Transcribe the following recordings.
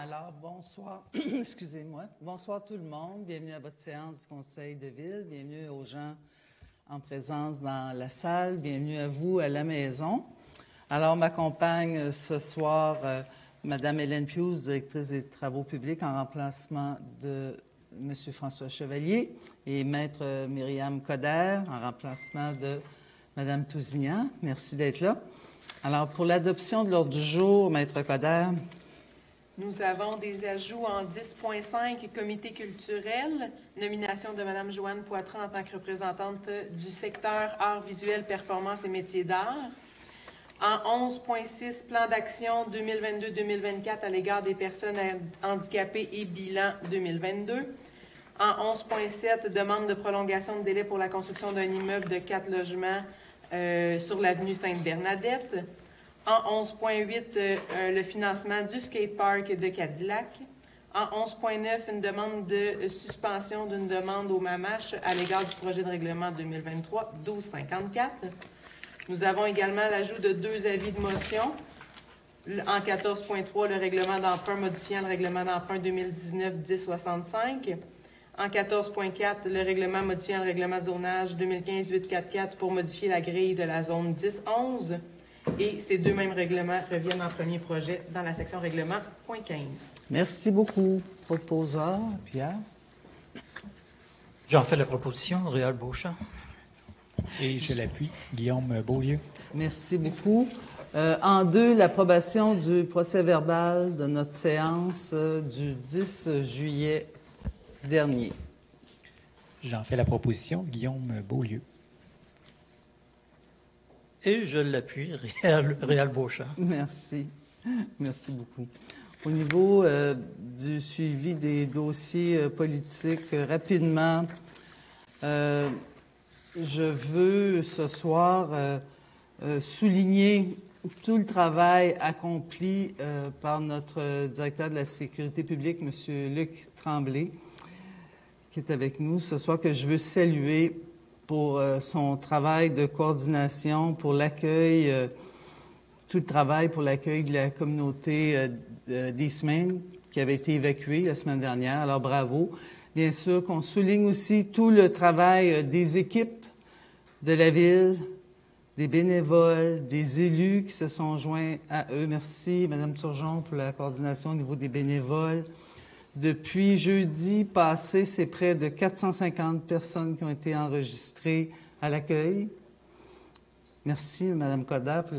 Alors, bonsoir, excusez-moi. Bonsoir tout le monde. Bienvenue à votre séance du Conseil de ville. Bienvenue aux gens en présence dans la salle. Bienvenue à vous à la maison. Alors, m'accompagne ce soir Mme Hélène Pius, directrice des travaux publics en remplacement de M. François Chevalier, et Maître Myriam Coder en remplacement de Mme Tousignan. Merci d'être là. Alors, pour l'adoption de l'ordre du jour, Maître Coder. Nous avons des ajouts en 10.5, comité culturel, nomination de Mme Joanne Poitras en tant que représentante du secteur art visuel, performance et métiers d'art. En 11.6, plan d'action 2022-2024 à l'égard des personnes handicapées et bilan 2022. En 11.7, demande de prolongation de délai pour la construction d'un immeuble de 4 logements sur l'avenue Sainte-Bernadette. En 11.8, le financement du skatepark de Cadillac. En 11.9, une demande de suspension d'une demande au MAMACH à l'égard du projet de règlement 2023-1254. Nous avons également l'ajout de 2 avis de motion. En 14.3, le règlement d'emprunt modifiant le règlement d'emprunt 2019-1065. En 14.4, le règlement modifiant le règlement de zonage 2015-844 pour modifier la grille de la zone 10-11. Et ces 2 mêmes règlements reviennent en premier projet dans la section règlement, point 15. Merci beaucoup. Proposeur, Pierre. J'en fais la proposition, Réal Beauchamp. Et je l'appuie, Guillaume Beaulieu. Merci beaucoup. En 2, l'approbation du procès-verbal de notre séance du 10 juillet dernier. J'en fais la proposition, Guillaume Beaulieu. Et je l'appuie, Réal Beauchamp. Merci. Merci beaucoup. Au niveau du suivi des dossiers politiques, rapidement, je veux ce soir souligner tout le travail accompli par notre directeur de la sécurité publique, M. Luc Tremblay, qui est avec nous ce soir, que je veux saluer pour son travail de coordination, pour l'accueil, tout le travail pour l'accueil de la communauté d'Eastmain qui avait été évacuée la semaine dernière. Alors, bravo. Bien sûr qu'on souligne aussi tout le travail des équipes de la ville, des bénévoles, des élus qui se sont joints à eux. Merci, Mme Turgeon, pour la coordination au niveau des bénévoles. Depuis jeudi passé, c'est près de 450 personnes qui ont été enregistrées à l'accueil. Merci, Mme Coder, pour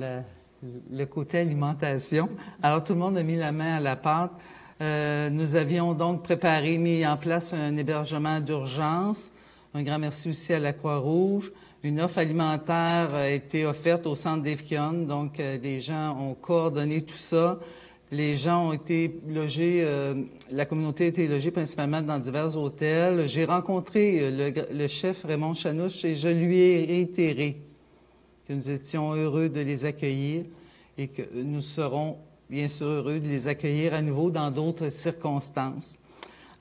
le côté alimentation. Alors, tout le monde a mis la main à la pâte. Nous avions donc mis en place un hébergement d'urgence. Un grand merci aussi à la Croix-Rouge. Une offre alimentaire a été offerte au centre d'Évquionne, donc les gens ont coordonné tout ça. Les gens ont été logés, la communauté a été logée principalement dans divers hôtels. J'ai rencontré le chef Raymond Chanouche et je lui ai réitéré que nous étions heureux de les accueillir et que nous serons bien sûr heureux de les accueillir à nouveau dans d'autres circonstances.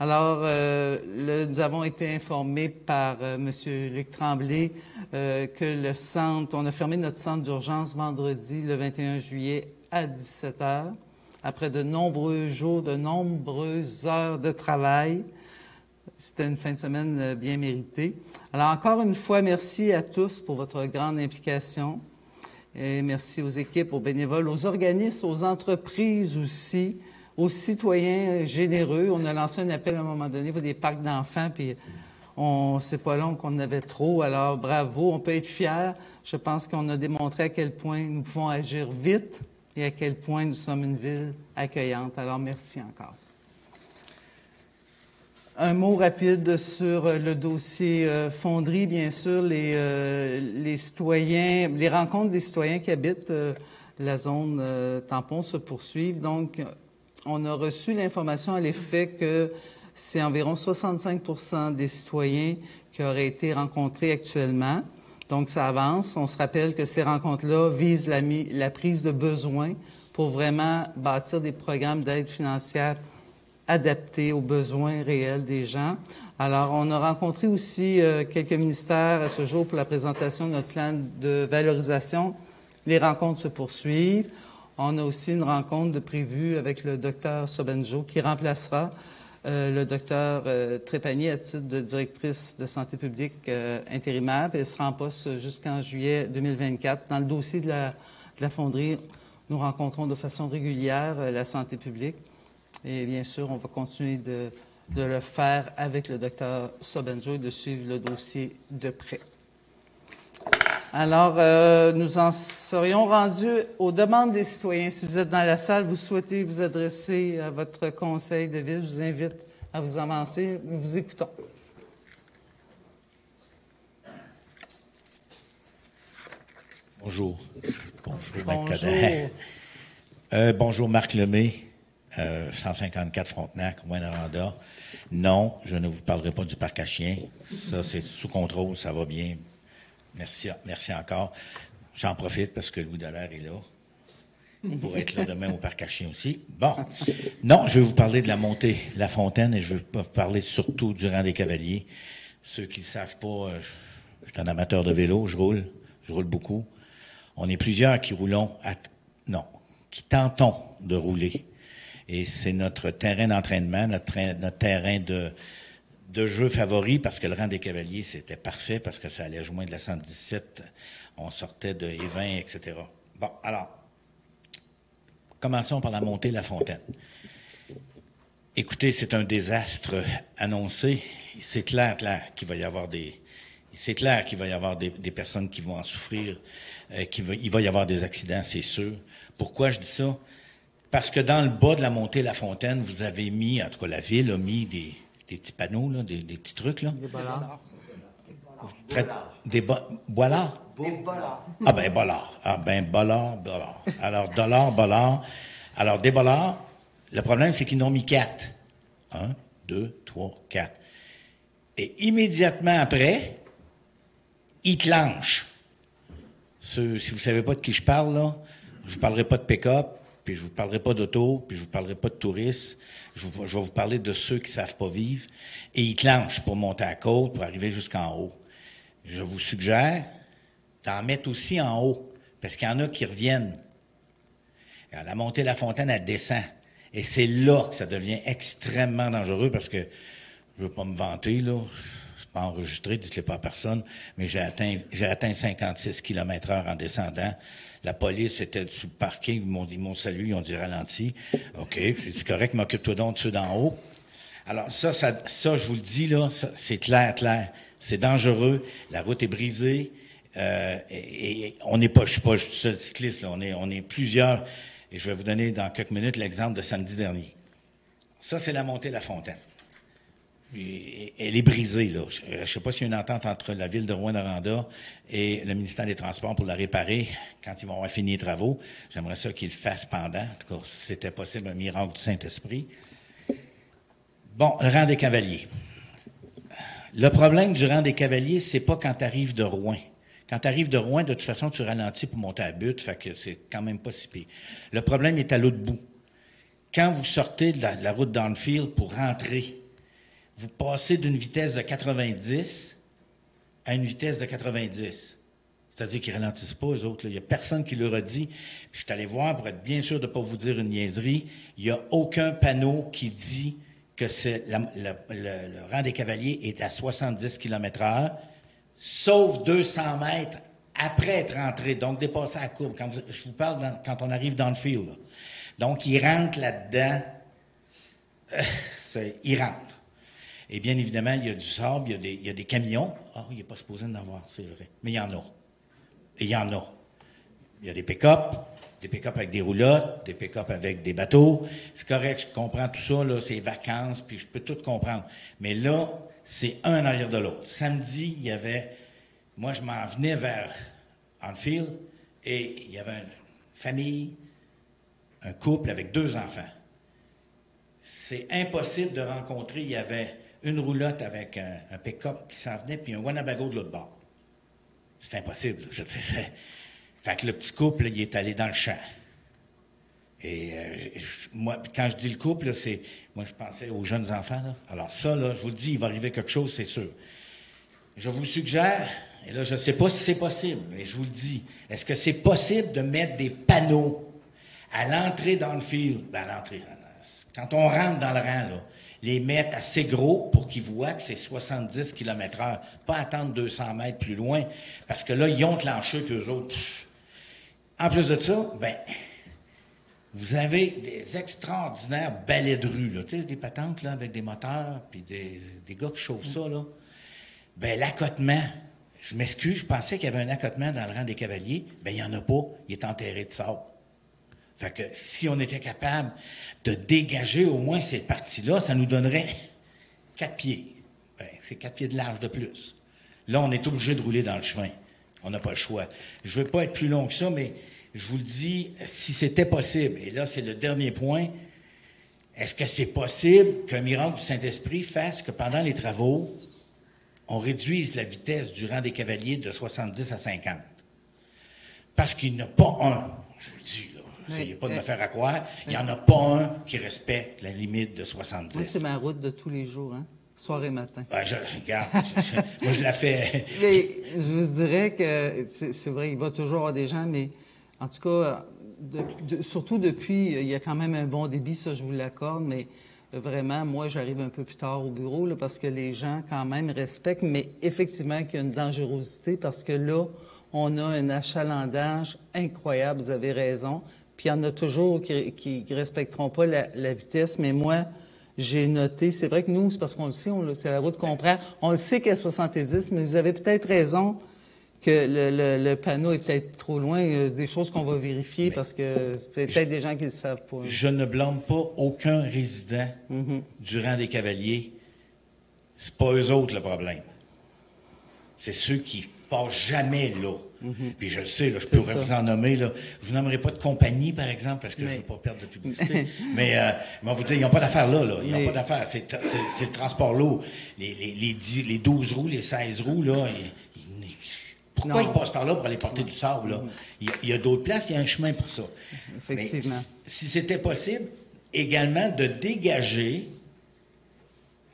Alors, nous avons été informés par M. Luc Tremblay que le centre, on a fermé notre centre d'urgence vendredi, le 21 juillet, à 17h. Après de nombreux jours, de nombreuses heures de travail. C'était une fin de semaine bien méritée. Alors, encore une fois, merci à tous pour votre grande implication. Et merci aux équipes, aux bénévoles, aux organismes, aux entreprises aussi, aux citoyens généreux. On a lancé un appel à un moment donné pour des parcs d'enfants, puis c'est pas long qu'on en avait trop. Alors, bravo, on peut être fiers. Je pense qu'on a démontré à quel point nous pouvons agir vite et à quel point nous sommes une ville accueillante. Alors, merci encore. Un mot rapide sur le dossier Fonderie. Bien sûr, les citoyens, les rencontres des citoyens qui habitent la zone tampon se poursuivent. Donc, on a reçu l'information à l'effet que c'est environ 65% des citoyens qui auraient été rencontrés actuellement. Donc, ça avance. On se rappelle que ces rencontres-là visent la prise de besoin pour vraiment bâtir des programmes d'aide financière adaptés aux besoins réels des gens. Alors, on a rencontré aussi quelques ministères à ce jour pour la présentation de notre plan de valorisation. Les rencontres se poursuivent. On a aussi une rencontre de prévue avec le docteur Sobenjo qui remplacera le docteur Trépanier à titre de directrice de santé publique intérimaire. Puis elle sera en poste jusqu'en juillet 2024. Dans le dossier de la fonderie, nous rencontrons de façon régulière la santé publique. Et bien sûr, on va continuer de le faire avec le docteur Sobenjo et de suivre le dossier de près. Alors, nous en serions rendus aux demandes des citoyens. Si vous êtes dans la salle, vous souhaitez vous adresser à votre conseil de ville, je vous invite à vous avancer. Nous vous écoutons. Bonjour. Bonjour, Marc Bonjour. Cadet. Bonjour, Marc Lemay, 154 Frontenac, Rouyn-Noranda. Non, je ne vous parlerai pas du parc à chiens. Ça, c'est sous contrôle, ça va bien. Merci encore. J'en profite parce que Louis Dallaire est là. Il pourrait être là demain au parc à chiens aussi. Bon. Non, je vais vous parler de la montée La Fontaine et je vais vous parler surtout du rang des cavaliers. Ceux qui ne le savent pas, je suis un amateur de vélo, je roule beaucoup. On est plusieurs qui roulons qui tentons de rouler. Et c'est notre terrain d'entraînement, notre terrain de jeu favori, parce que le rang des cavaliers, c'était parfait, parce que ça allait joindre la 117, on sortait de E20, etc. Bon, alors, commençons par la montée La Fontaine. Écoutez, c'est un désastre annoncé. C'est clair qu'il va y avoir des personnes qui vont en souffrir, il va y avoir des accidents, c'est sûr. Pourquoi je dis ça? Parce que dans le bas de la montée La Fontaine, vous avez mis, en tout cas la ville a mis des petits panneaux, là, des petits trucs, là. Des bollards. Des bollards? Des bollards. Ah ben bollards. Bollards. Alors, bollards. Alors, des bollards, le problème, c'est qu'ils en ont mis 4. 1, 2, 3, 4. Et immédiatement après, ils clenchent. Si vous ne savez pas de qui je parle, là, je ne vous parlerai pas de pick-up, puis je ne vous parlerai pas d'auto, puis je ne vous parlerai pas de touristes. Je vais vous parler de ceux qui ne savent pas vivre. Et ils clenchent pour monter à la côte, pour arriver jusqu'en haut. Je vous suggère d'en mettre aussi en haut, parce qu'il y en a qui reviennent. Alors, la montée La Fontaine, elle descend. Et c'est là que ça devient extrêmement dangereux, parce que je ne veux pas me vanter, là. C'est pas enregistré, dites-le pas à personne, mais j'ai atteint 56 km/h en descendant. La police était sur le parking, ils m'ont salué, ils ont dit ralenti. OK, c'est correct, m'occupe-toi donc de ceux d'en haut. Alors ça, je vous le dis, là, c'est clair. C'est dangereux, la route est brisée, et on n'est pas, je suis pas juste seul cycliste, là, on est plusieurs, et je vais vous donner dans quelques minutes l'exemple de samedi dernier. Ça, c'est la montée La Fontaine. Elle est brisée, là. Je ne sais pas s'il y a une entente entre la ville de Rouyn-Noranda et le ministère des Transports pour la réparer quand ils vont avoir fini les travaux. J'aimerais ça qu'ils le fassent pendant. En tout cas, si c'était possible, un miracle du Saint-Esprit. Bon, le rang des cavaliers. Le problème du rang des cavaliers, c'est pas quand tu arrives de Rouen. Quand tu arrives de Rouen, de toute façon, tu ralentis pour monter à Butte, fait que c'est quand même pas si pire. Le problème est à l'autre bout. Quand vous sortez de la route d'Anfield pour rentrer, vous passez d'une vitesse de 90 à une vitesse de 90. C'est-à-dire qu'ils ne ralentissent pas, eux autres. Il n'y a personne qui leur a dit. Puis je suis allé voir, pour être bien sûr de ne pas vous dire une niaiserie, il n'y a aucun panneau qui dit que le rang des cavaliers est à 70 km/h, sauf 200 mètres après être rentré, donc dépasser la courbe. Je vous parle quand on arrive dans le field. Là. Donc, ils rentrent là-dedans. Ils rentrent. Et bien évidemment, il y a du sable, il y a des camions. Ah, il n'est pas supposé en avoir, c'est vrai. Mais il y en a. Et il y en a. Il y a des pick-up avec des roulottes, des pick-up avec des bateaux. C'est correct, je comprends tout ça, là, c'est vacances, puis je peux tout comprendre. Mais là, c'est un en arrière de l'autre. Samedi, il y avait... Moi, je m'en venais vers Anfield, et il y avait une famille, un couple avec 2 enfants. C'est impossible de rencontrer, il y avait une roulotte avec un pick-up qui s'en venait, puis un Winnebago de l'autre bord. C'est impossible. Fait que le petit couple, il est allé dans le champ. Et moi, quand je dis le couple, moi, je pensais aux jeunes enfants. Là. Alors ça, là, je vous le dis, il va arriver quelque chose, c'est sûr. Je vous suggère, et là, je ne sais pas si c'est possible, mais je vous le dis, est-ce que c'est possible de mettre des panneaux À l'entrée dans le field, ben à l'entrée, quand on rentre dans le rang, là, les mettre assez gros pour qu'ils voient que c'est 70 km/h, pas attendre 200 mètres plus loin, parce que là, ils ont clenché qu'eux autres. En plus de ça, ben, vous avez des extraordinaires balais de rue, là, tu sais, des patentes là, avec des moteurs, puis des gars qui chauffent ça, là. Ben, l'accotement, je m'excuse, je pensais qu'il y avait un accotement dans le rang des cavaliers. Ben, il n'y en a pas, il est enterré de sable. Fait que si on était capable de dégager au moins cette partie-là, ça nous donnerait 4 pieds. Ben, c'est 4 pieds de large de plus. Là, on est obligé de rouler dans le chemin. On n'a pas le choix. Je ne veux pas être plus long que ça, mais je vous le dis, si c'était possible, et là, c'est le dernier point, est-ce que c'est possible qu'un miracle du Saint-Esprit fasse que pendant les travaux, on réduise la vitesse du rang des cavaliers de 70 à 50? Parce qu'il n'y en a pas un, je vous le dis, là, essayez pas de me faire à croire, il n'y en a pas un qui respecte la limite de 70. Moi, c'est ma route de tous les jours, hein? Soir et matin. Ouais, regarde, moi, je la fais. Mais je vous dirais que c'est vrai, il va toujours y avoir des gens, mais en tout cas, surtout depuis, il y a quand même un bon débit, ça, je vous l'accorde, mais vraiment, moi, j'arrive un peu plus tard au bureau, là, parce que les gens, quand même, respectent, mais effectivement, qu'il y a une dangerosité, parce que là, on a un achalandage incroyable, vous avez raison, puis il y en a toujours qui respecteront pas la vitesse, mais moi, j'ai noté, c'est vrai que nous, c'est parce qu'on le sait, c'est la route qu'on prend, on le sait qu'à 70, mais vous avez peut-être raison que le panneau est peut-être trop loin. Il y a des choses qu'on va vérifier parce que c'est peut-être des gens qui ne le savent pas. Je ne blâme pas aucun résident du rang des cavaliers. C'est pas eux autres le problème. C'est ceux qui passent jamais là. Puis je le sais, là, je pourrais vous en nommer. Là. Je vous nommerai pas de compagnie, par exemple, parce que je ne veux pas perdre de publicité. mais on va vous dire, ils n'ont pas d'affaires là. Ils n'ont pas d'affaires. C'est le transport lourd. Les 12 roues, les 16 roues, là, pourquoi ils passent par là pour aller porter du sable? Là? Il y a d'autres places, il y a un chemin pour ça. Effectivement. Mais si c'était possible, également de dégager,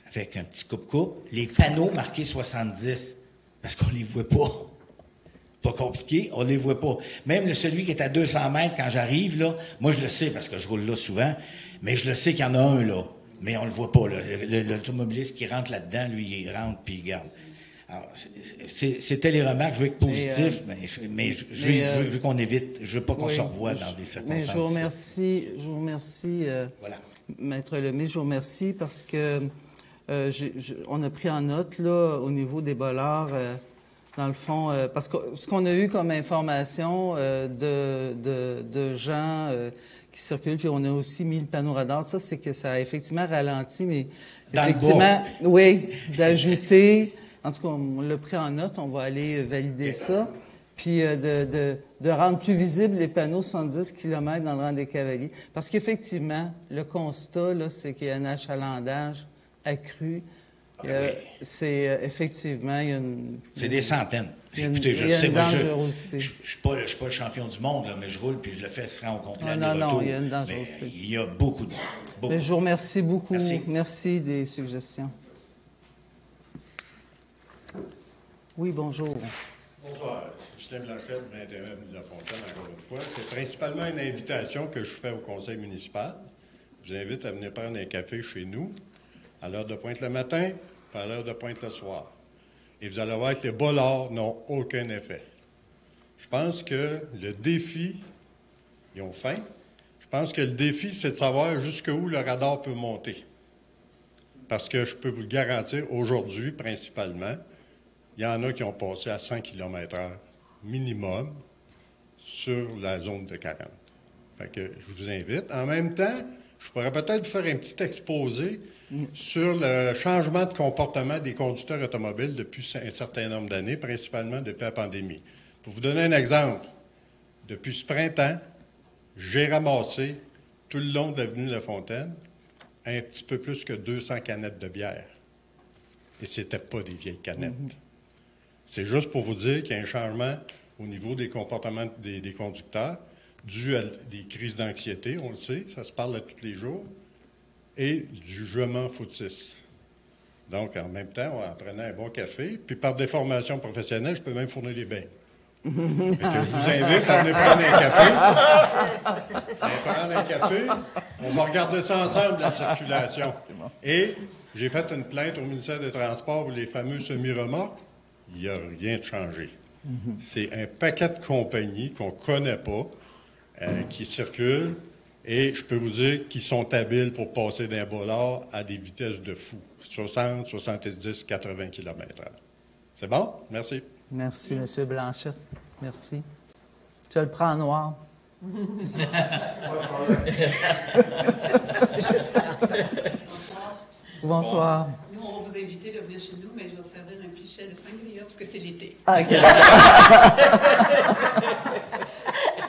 avec un petit coupe-coupe, les panneaux marqués 70, parce qu'on ne les voit pas. Pas compliqué, on ne les voit pas. Même celui qui est à 200 mètres quand j'arrive, là, moi je le sais parce que je roule là souvent, mais je le sais qu'il y en a un là, mais on ne le voit pas. L'automobiliste qui rentre là-dedans, lui, il rentre puis il garde. Alors, c'était les remarques, je veux être positif, mais je veux qu'on évite, je veux pas qu'on se revoie dans des circonstances. Mais je vous remercie, voilà. Maître Lemay, je vous remercie parce que on a pris en note là au niveau des bollards. Dans le fond, parce que ce qu'on a eu comme information de gens qui circulent, puis on a aussi mis le panneau radar, ça, c'est que ça a effectivement ralenti, mais dans effectivement, oui, d'ajouter, en tout cas, on l'a pris en note, on va aller valider ça, puis de rendre plus visibles les panneaux 70 km dans le rang des cavaliers. Parce qu'effectivement, le constat, là, c'est qu'il y a un achalandage accru. C'est effectivement, il y a une... C'est des centaines. Écoutez, je sais, moi, je suis pas le champion du monde, là, mais je roule puis je le fais se rend au complet. Non, il y a une dangerosité. Il y a beaucoup de... Mais je vous remercie beaucoup. Merci des suggestions. Oui, bonjour. Bonsoir. Justin Blanchette, 21 de la Fontaine, encore une fois. C'est principalement une invitation que je fais au conseil municipal. Je vous invite à venir prendre un café chez nous, à l'heure de pointe le matin, puis à l'heure de pointe le soir. Et vous allez voir que les bollards n'ont aucun effet. Je pense que le défi, ils ont faim, je pense que le défi, c'est de savoir jusqu'où le radar peut monter. Parce que je peux vous le garantir, aujourd'hui, principalement, il y en a qui ont passé à 100 km/h minimum sur la zone de 40. Fait que je vous invite. En même temps, je pourrais peut-être vous faire un petit exposé sur le changement de comportement des conducteurs automobiles depuis un certain nombre d'années, principalement depuis la pandémie. Pour vous donner un exemple, depuis ce printemps, j'ai ramassé tout le long de l'avenue La Fontaine un petit peu plus que 200 canettes de bière. Et ce n'étaient pas des vieilles canettes. C'est juste pour vous dire qu'il y a un changement au niveau des comportements des conducteurs dû à des crises d'anxiété, on le sait, ça se parle tous les jours, et du je m'en foutisse. Donc, en même temps, en prenant un bon café, puis par des formations professionnelles, je peux même fournir les bains. Fait que je vous invite à venir prendre un café. Venez prendre un café. On va regarder ça ensemble, la circulation. Et j'ai fait une plainte au ministère des Transports pour les fameux semi-remorques. Il n'y a rien de changé. C'est un paquet de compagnies qu'on ne connaît pas qui circulent. Et je peux vous dire qu'ils sont habiles pour passer d'un bollard à des vitesses de fou. 60, 70, 80 km/h. C'est bon? Merci. Merci, M. Blanchette. Merci. Je le prends en noir. Bonsoir. Nous, on va vous inviter à venir chez nous, mais je vais vous servir un pichet de sangria parce que c'est l'été. Ah, OK.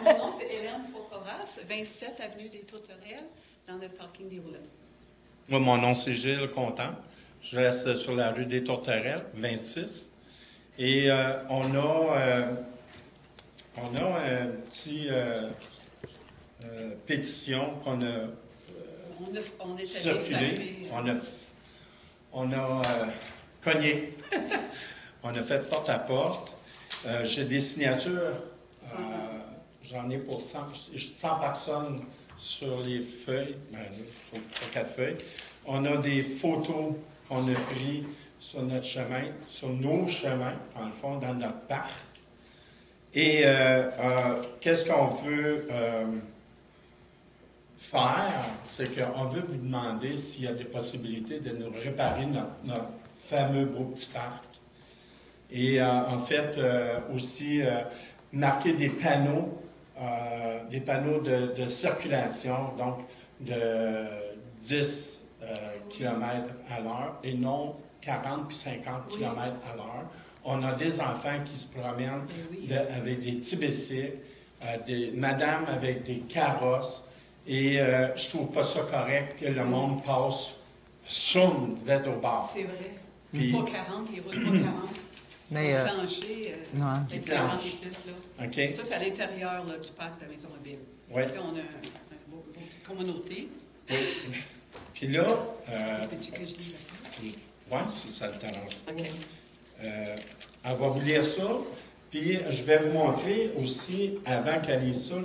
Mon nom, c'est Hélène Faucoras, 27 avenue des Tourterelles, dans le parking des Roulettes. Moi, mon nom, c'est Gilles Contant. Je reste sur la rue des Tourterelles, 26. Et on a un petit pétition qu'on a On est circulée. On a cogné. On a fait porte à porte. J'ai des signatures. J'en ai pour 100 personnes sur les feuilles, sur 4 feuilles. On a des photos qu'on a prises sur notre chemin, sur nos chemins, en le fond, dans notre parc. Et qu'est-ce qu'on veut faire? C'est qu'on veut vous demander s'il y a des possibilités de nous réparer notre fameux beau petit parc. Et en fait, aussi marquer des panneaux de circulation, donc de 10 km à l'heure et non 40 puis 50 km à l'heure. On a des enfants qui se promènent avec des petits bicycles, des madames avec des carrosses, et je trouve pas ça correct que le monde passe sourd d'être au bar. C'est vrai. Puis, pas 40, les routes pas 40. Mais, plancher, ouais. avec 50 vitesses, là. OK. Ça, c'est à l'intérieur là, du parc de la Maison Mobile. Oui. Là, on a une petite communauté. Oui. Puis là, Petit que je dis là. oui, si ça te dérange pas. OK. Elle va vous lire ça, puis je vais vous montrer aussi, avant qu'elle lise ça,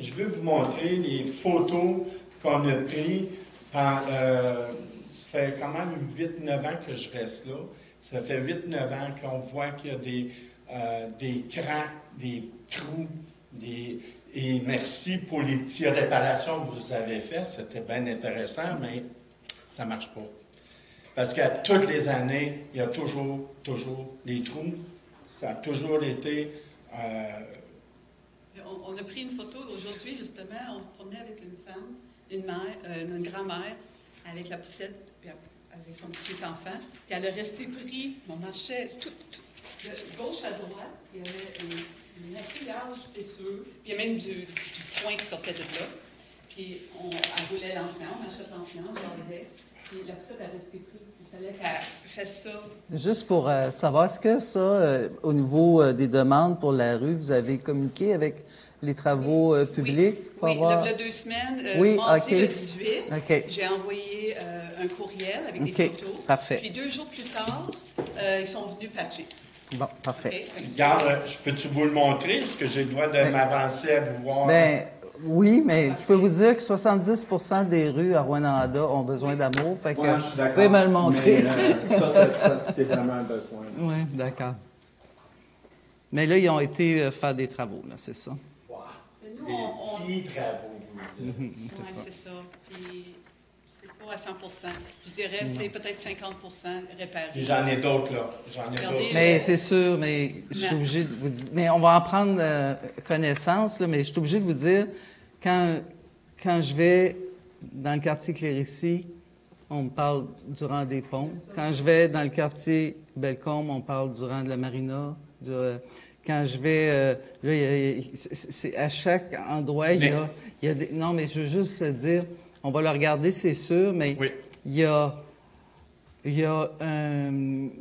je vais vous montrer les photos qu'on a prises. Ça fait quand même 8-9 ans que je reste là. Ça fait 8-9 ans qu'on voit qu'il y a des cracks, des trous, et merci pour les petites réparations que vous avez faites. C'était bien intéressant, mais ça ne marche pas. Parce qu'à toutes les années, il y a toujours des trous. Ça a toujours été... On a pris une photo aujourd'hui, justement. On se promenait avec une femme, une mère, une grand-mère, avec la poussette, puis avec son petit enfant. Puis elle a resté pris. On marchait tout de gauche à droite. Il y avait une assez large fissure. Puis il y a même du foin qui sortait de là. Puis elle roulait l'enfant, on marchait l'enfant, on jasait. Puis la poussette a resté prise. Il fallait qu'elle fasse ça. Juste pour savoir, est-ce que ça, au niveau des demandes pour la rue, vous avez communiqué avec les travaux publics? Pour Oui, avoir... il y a 2 semaines, oui, mardi OK. le 18, OK. j'ai envoyé un courriel avec des OK, photos. parfait. Puis 2 jours plus tard, ils sont venus patcher. Bon, parfait. OK? Regarde, peux-tu vous le montrer? Est-ce que j'ai le droit de m'avancer à vous voir? Bien, oui, mais je peux vous dire que 70 des rues à Rwanda ont besoin d'amour. Fait que Ouais, je suis vous d'accord. pouvez me le montrer. Mais, ça, c'est vraiment un besoin. Oui, d'accord. Mais là, ils ont été faire des travaux, là, c'est ça. Nous, Des petits travaux, vous me dites. Ouais, c'est ça. Puis c'est pas à 100 je dirais c'est peut-être 50 réparé. Puis j'en ai d'autres, là. J'en ai Regardez, d'autres. Mais c'est sûr, mais je suis obligée de vous dire... Mais on va en prendre connaissance, là, mais je suis obligée de vous dire, quand je vais dans le quartier Clérici, on me parle du rang des ponts. Quand je vais dans le quartier Bellecombe, on parle du rang de la marina. Quand je vais... là, c'est à chaque endroit, il y a des... Non, mais je veux juste dire, on va le regarder, c'est sûr, mais Oui. il y a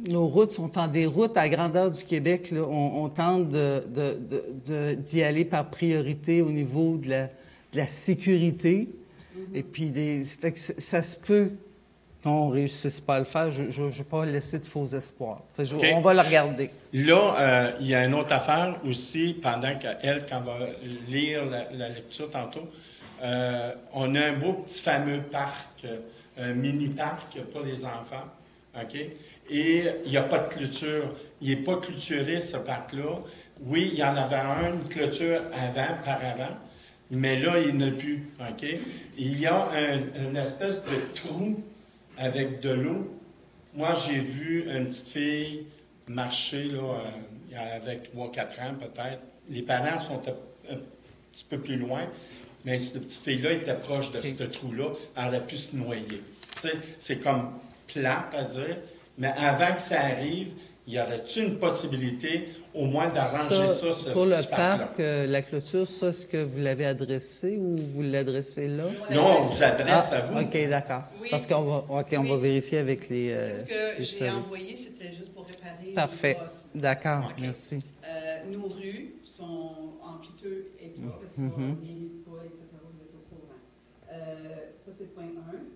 nos routes sont en déroute à la grandeur du Québec. Là. On tente d'y aller par priorité au niveau de la sécurité. Et puis, fait que ça se peut qu'on ne réussisse pas à le faire, je ne vais pas laisser de faux espoirs. OK. On va le regarder. Là, il y a une autre affaire aussi, pendant qu'elle, quand elle va lire la lecture tantôt, on a un beau petit fameux parc, un mini-parc pour les enfants, OK? Et il n'y a pas de clôture. Il n'est pas clôturé, ce parc-là. Oui, il y en avait une clôture par avant, mais là, il n'y en a plus, OK? Il y a une espèce de trou avec de l'eau. Moi, j'ai vu une petite fille marcher, là, avec 3-4 ans peut-être. Les parents sont un petit peu plus loin, mais cette petite fille-là était proche de ce trou-là. Elle aurait pu se noyer. Tu sais, c'est comme plate à dire, mais avant que ça arrive, y aurait-il une possibilité au moins d'arranger ça, ce pour le petit parc-là? parc, la clôture, ça, est-ce que vous l'avez adressé ou vous l'adressez là? Non, on vous adresse à vous. OK, d'accord. Oui. Parce qu'on va, on va vérifier avec les Ce que les j'ai services. envoyé, c'était juste pour réparer. Parfait. les bosses. D'accord, OK. merci. Nos rues sont en piteux état, Mhm. les pas, etc. Vous êtes au courant. Ça, c'est point 1.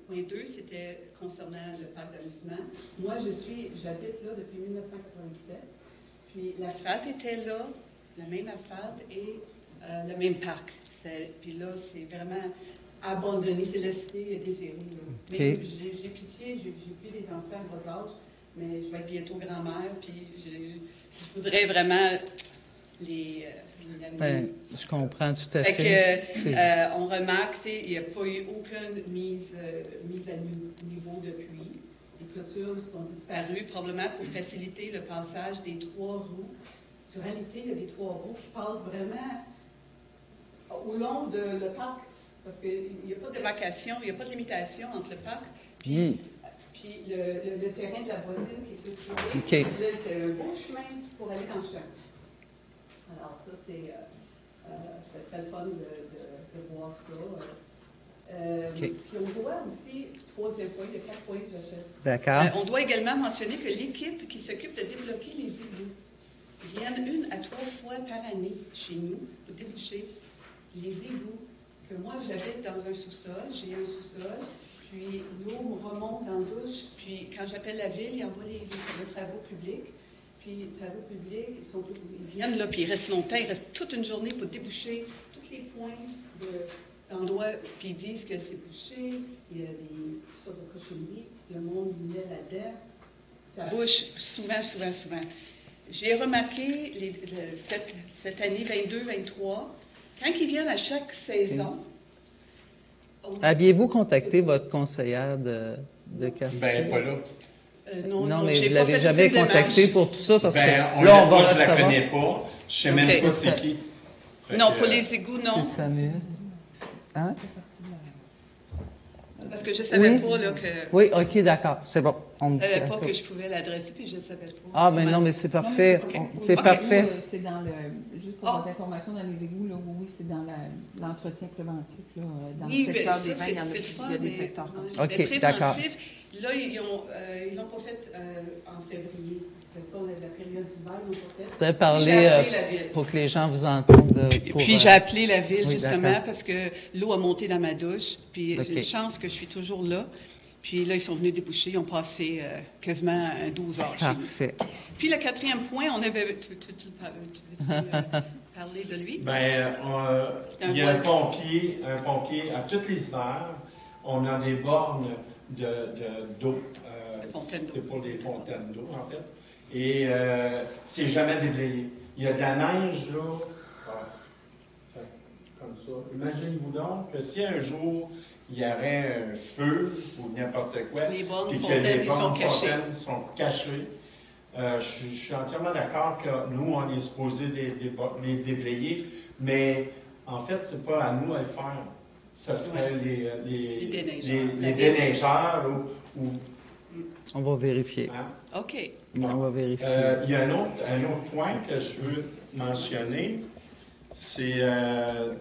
Point 2, c'était concernant le parc d'amusement. Moi, j'habite là depuis 1997. Puis l'asphalte était là, le même asphalte et le même parc. Puis là, c'est vraiment abandonné, c'est laissé désirer. Mais OK. j'ai pitié, j'ai plus des enfants à bas âge, mais je vais être bientôt grand-mère, puis je voudrais vraiment les amener. Ben, je comprends tout à Fait fait. que, on remarque qu'il n'y a pas eu aucune mise à niveau depuis. Les clôtures sont disparues, probablement pour faciliter le passage des 3 roues. En réalité, il y a des 3 roues qui passent vraiment au long de le parc, parce qu'il n'y a pas de démarcation, il n'y a pas de limitation entre le parc puis le terrain de la voisine qui est clôturé. OK. Puis là, c'est un beau chemin pour aller dans le champ. Alors ça, ça serait le fun de voir ça. Puis on doit aussi, 3e point, il y a 4 points que j'achète. D'accord. On doit également mentionner que l'équipe qui s'occupe de débloquer les égouts viennent 1 à 3 fois par année chez nous pour déboucher les égouts. Que moi, j'habite dans un sous-sol, j'ai un sous-sol, puis l'eau remonte dans la douche, puis quand j'appelle la ville, ils envoient les travaux publics. Puis les travaux publics, ils viennent là, puis ils restent longtemps, ils restent toute une journée pour déboucher tous les points d'endroits, puis ils disent que c'est bouché, il y a des sortes de cochonneries, le monde met là-dedans. Ça bouche souvent. J'ai remarqué cette année 22-23, quand ils viennent à chaque saison. Aviez-vous contacté votre conseillère de quartier? Ben, pas là. Non, mais j'ai vous pas l'avez fait jamais aucune contacté démarche. pour tout ça, parce que là, on je va la recevoir... connais pas. Je sais même OK. pas c'est qui. Fait Non, que, pour les égouts, non. C'est Samuel. Hein? Parce que je ne savais Oui. pas là, que. Oui, OK, d'accord. C'est bon. On me dit Je savais pas que- que je pouvais l'adresser, puis je ne savais pas. Ah, ben non, mais c'est parfait. C'est parfait. C'est dans le, juste pour votre information, dans les égouts, là, oui, c'est dans l'entretien préventif, là, dans Oui, le secteur ben, des ça, vins, il y en a, c'est le il fun, y a des mais- secteurs comme non, ça. OK, mais d'accord. préventif, là, ils n'ont pas fait en février. Fait que ça, la période d'hiver, ils n'ont pas fait. Vous pouvez J'ai parler appelé la ville. pour que les gens vous entendent. Puis j'ai appelé la ville, oui, justement, d'accord. parce que l'eau a monté dans ma douche. Puis OK. j'ai une chance que je suis toujours là. Puis là, ils sont venus déboucher. Ils ont passé quasiment 12 heures chez nous. Parfait. Puis le 4e point, on avait... Tu veux parler de lui? Ben, il y a un pompier à tous les hivers. On a des bornes d'eau. Fontaines d'eau. C'est pour les fontaines d'eau, en fait. Et c'est jamais déblayé. Il y a de la neige, là. Fait, comme ça. Imaginez-vous donc que si un jour, il y aurait un feu ou n'importe quoi, Les bornes puis que fontaines, les ils sont bornes cachés. fontaines sont cachées, je suis entièrement d'accord que nous, on est supposé les déblayer, mais en fait, c'est pas à nous à le faire. Ce serait les déneigeurs ou On va vérifier. hein? OK. On va vérifier. Il y a un autre point que je veux mentionner.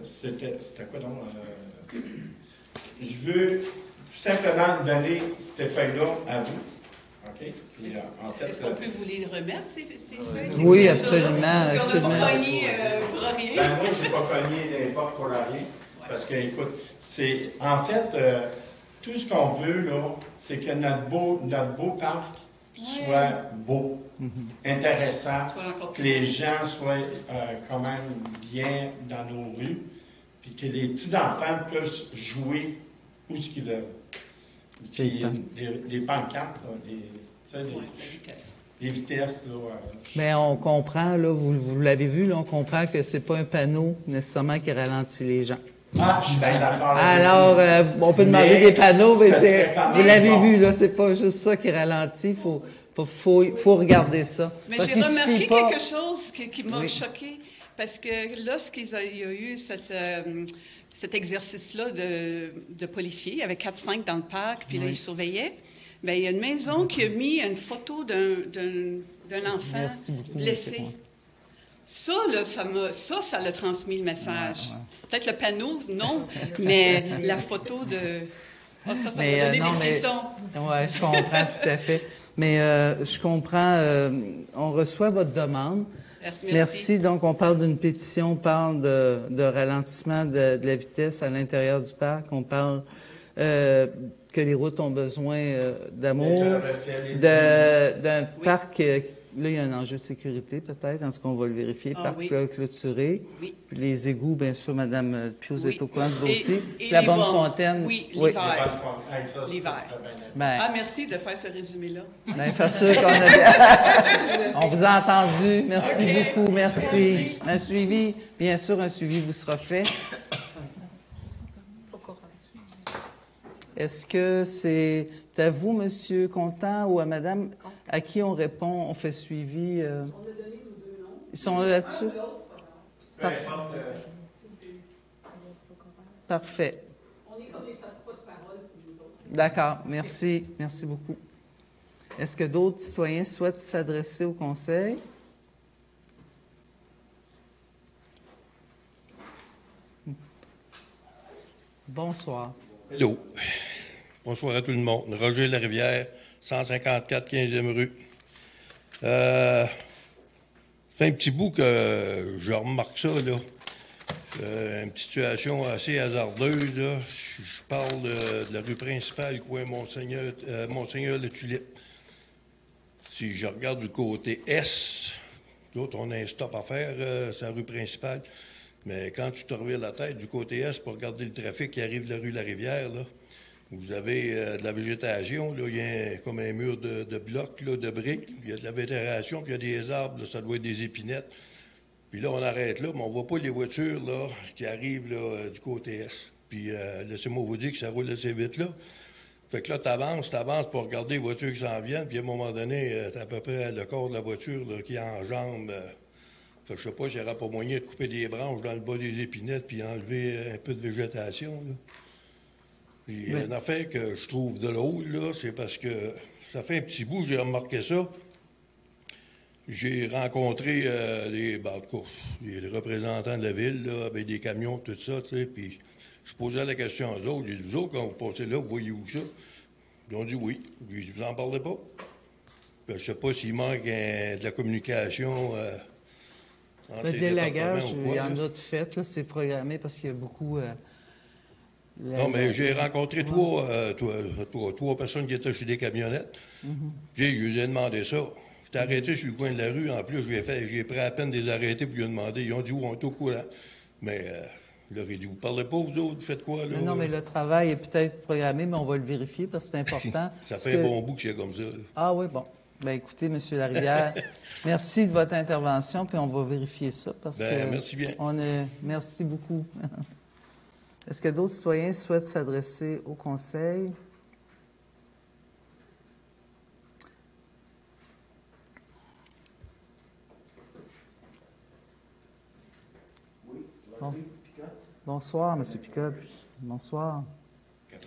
C'était quoi donc? Je veux tout simplement donner ces feuilles-là à vous. OK? Puis, en fait, Est-ce qu'on peut vous les remettre, ces feuilles? Oui, C'est ça, là? absolument, Parce qu'on n'a absolument. pas pogné pour rien. ben, moi, je n'ai pas cogné les portes pour rien. Parce que, écoute, c'est. En fait, Tout ce qu'on veut, là, c'est que notre beau parc soit beau, intéressant, que les gens soient quand même bien dans nos rues, puis que les petits-enfants puissent jouer où ce qu'ils veulent. Puis des pancartes, là, les vitesses. Là, mais on comprend, là, vous l'avez vu, là, on comprend que c'est pas un panneau nécessairement qui ralentit les gens. Ah, je suis bien d'accord. Alors, on peut demander des panneaux, mais vous l'avez vu, là, c'est pas juste ça qui ralentit. Faut regarder ça. Mais j'ai remarqué quelque chose qui m'a choqué, parce que lorsqu'il y a eu cet exercice-là de policiers, il y avait 4-5 dans le parc, puis là, ils surveillaient, bien, il y a une maison qui a mis une photo d'un enfant blessé. Ça, là, ça l'a transmis le message. Peut-être le panneau, non, mais la photo de... Oh, ça m'a donné des frissons. Oui, je comprends tout à fait. Mais je comprends, on reçoit votre demande. Merci. Donc, on parle d'une pétition, on parle de ralentissement de la vitesse à l'intérieur du parc. On parle que les routes ont besoin d'amour, d'un parc... Là, il y a un enjeu de sécurité, peut-être, en ce qu'on va le vérifier, parc clôturé. Oui. Puis les égouts, bien sûr, Mme Pius est au courant de vous aussi. Et la bonne fontaine. Oui, l'hiver. Merci de faire ce résumé-là. Bien, faire sûr qu'on a... On vous a entendu. Merci beaucoup. Merci. Un suivi, bien sûr, un suivi vous sera fait. Est-ce que c'est à vous, Monsieur Contant, ou à Madame, à qui on répond, on fait suivi? On a donné nos 2 noms. Ils sont là-dessus? Parfait. Parfait. On est comme les porte-parole pour les autres. D'accord. Merci. Merci beaucoup. Est-ce que d'autres citoyens souhaitent s'adresser au Conseil? Bonsoir. Hello. Bonsoir à tout le monde. Roger Larivière, 154 15e rue. Ça fait un petit bout que je remarque ça, là. Une situation assez hasardeuse, là. Je parle de la rue principale, coin Monseigneur Le Tulipe. Si je regarde du côté est, d'autres, on a un stop à faire, c'est la rue principale. Mais quand tu te reviens la tête du côté est pour regarder le trafic qui arrive de la rue Larivière, là, vous avez de la végétation, là, il y a comme un mur de blocs, là, de briques, il y a de la végétation, puis il y a des arbres, là, ça doit être des épinettes. Puis là, on arrête là, mais on ne voit pas les voitures là, qui arrivent là, du côté est. Puis laissez-moi vous dire que ça roule assez vite là. Fait que là, tu avances pour regarder les voitures qui s'en viennent, puis à un moment donné, tu as à peu près le corps de la voiture là, qui enjambe. Fait que je sais pas s'il n'y aura pas moyen de couper des branches dans le bas des épinettes puis enlever un peu de végétation, là. Puis une affaire que je trouve de l'autre, là, c'est parce que ça fait un petit bout, j'ai remarqué ça. J'ai rencontré les représentants de la ville, là, avec des camions, tout ça, tu sais, puis je posais la question aux autres. J'ai dit, vous autres, quand vous passez là, vous voyez où ça? Ils ont dit oui. J'ai dit, vous n'en parlez pas? Je ne sais pas s'il manque de la communication. Le délagage, il y en a de fait, là, c'est programmé parce qu'il y a beaucoup... Non, mais j'ai rencontré trois personnes qui étaient chez des camionnettes. Je lui ai demandé ça. J'étais arrêté sur le coin de la rue. En plus, j'ai pris à peine des arrêtés pour lui demander. Ils ont dit, on est au courant. Mais là, il dit, vous parlez pas, vous autres, vous faites quoi, là? Non, mais le travail est peut-être programmé, mais on va le vérifier parce que c'est important. Ça fait un bon bout que c'est comme ça, là. Ah oui, bon. Bien, écoutez, M. Larivière, merci de votre intervention, puis on va vérifier ça parce que... Merci bien. Merci beaucoup. Est-ce que d'autres citoyens souhaitent s'adresser au Conseil? Oui, bon. Bonsoir, M. Picotte. Bonsoir. 81-11,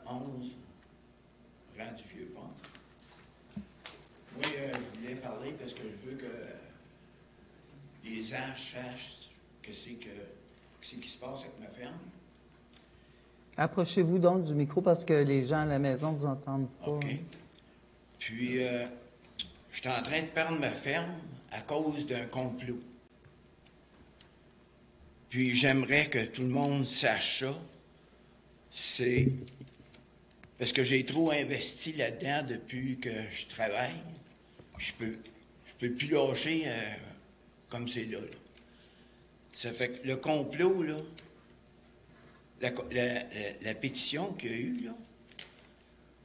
rang du Vieux-Pont. Oui, je voulais parler parce que je veux que les gens sachent qu'est-ce qui se passe avec ma ferme. Approchez-vous donc du micro parce que les gens à la maison ne vous entendent pas. OK. Puis, je suis en train de perdre ma ferme à cause d'un complot. Puis, j'aimerais que tout le monde sache ça. C'est Parce que j'ai trop investi là-dedans depuis que je travaille. Je peux plus lâcher comme c'est là. Ça fait que le complot, là, la pétition qu'il y a eu, là,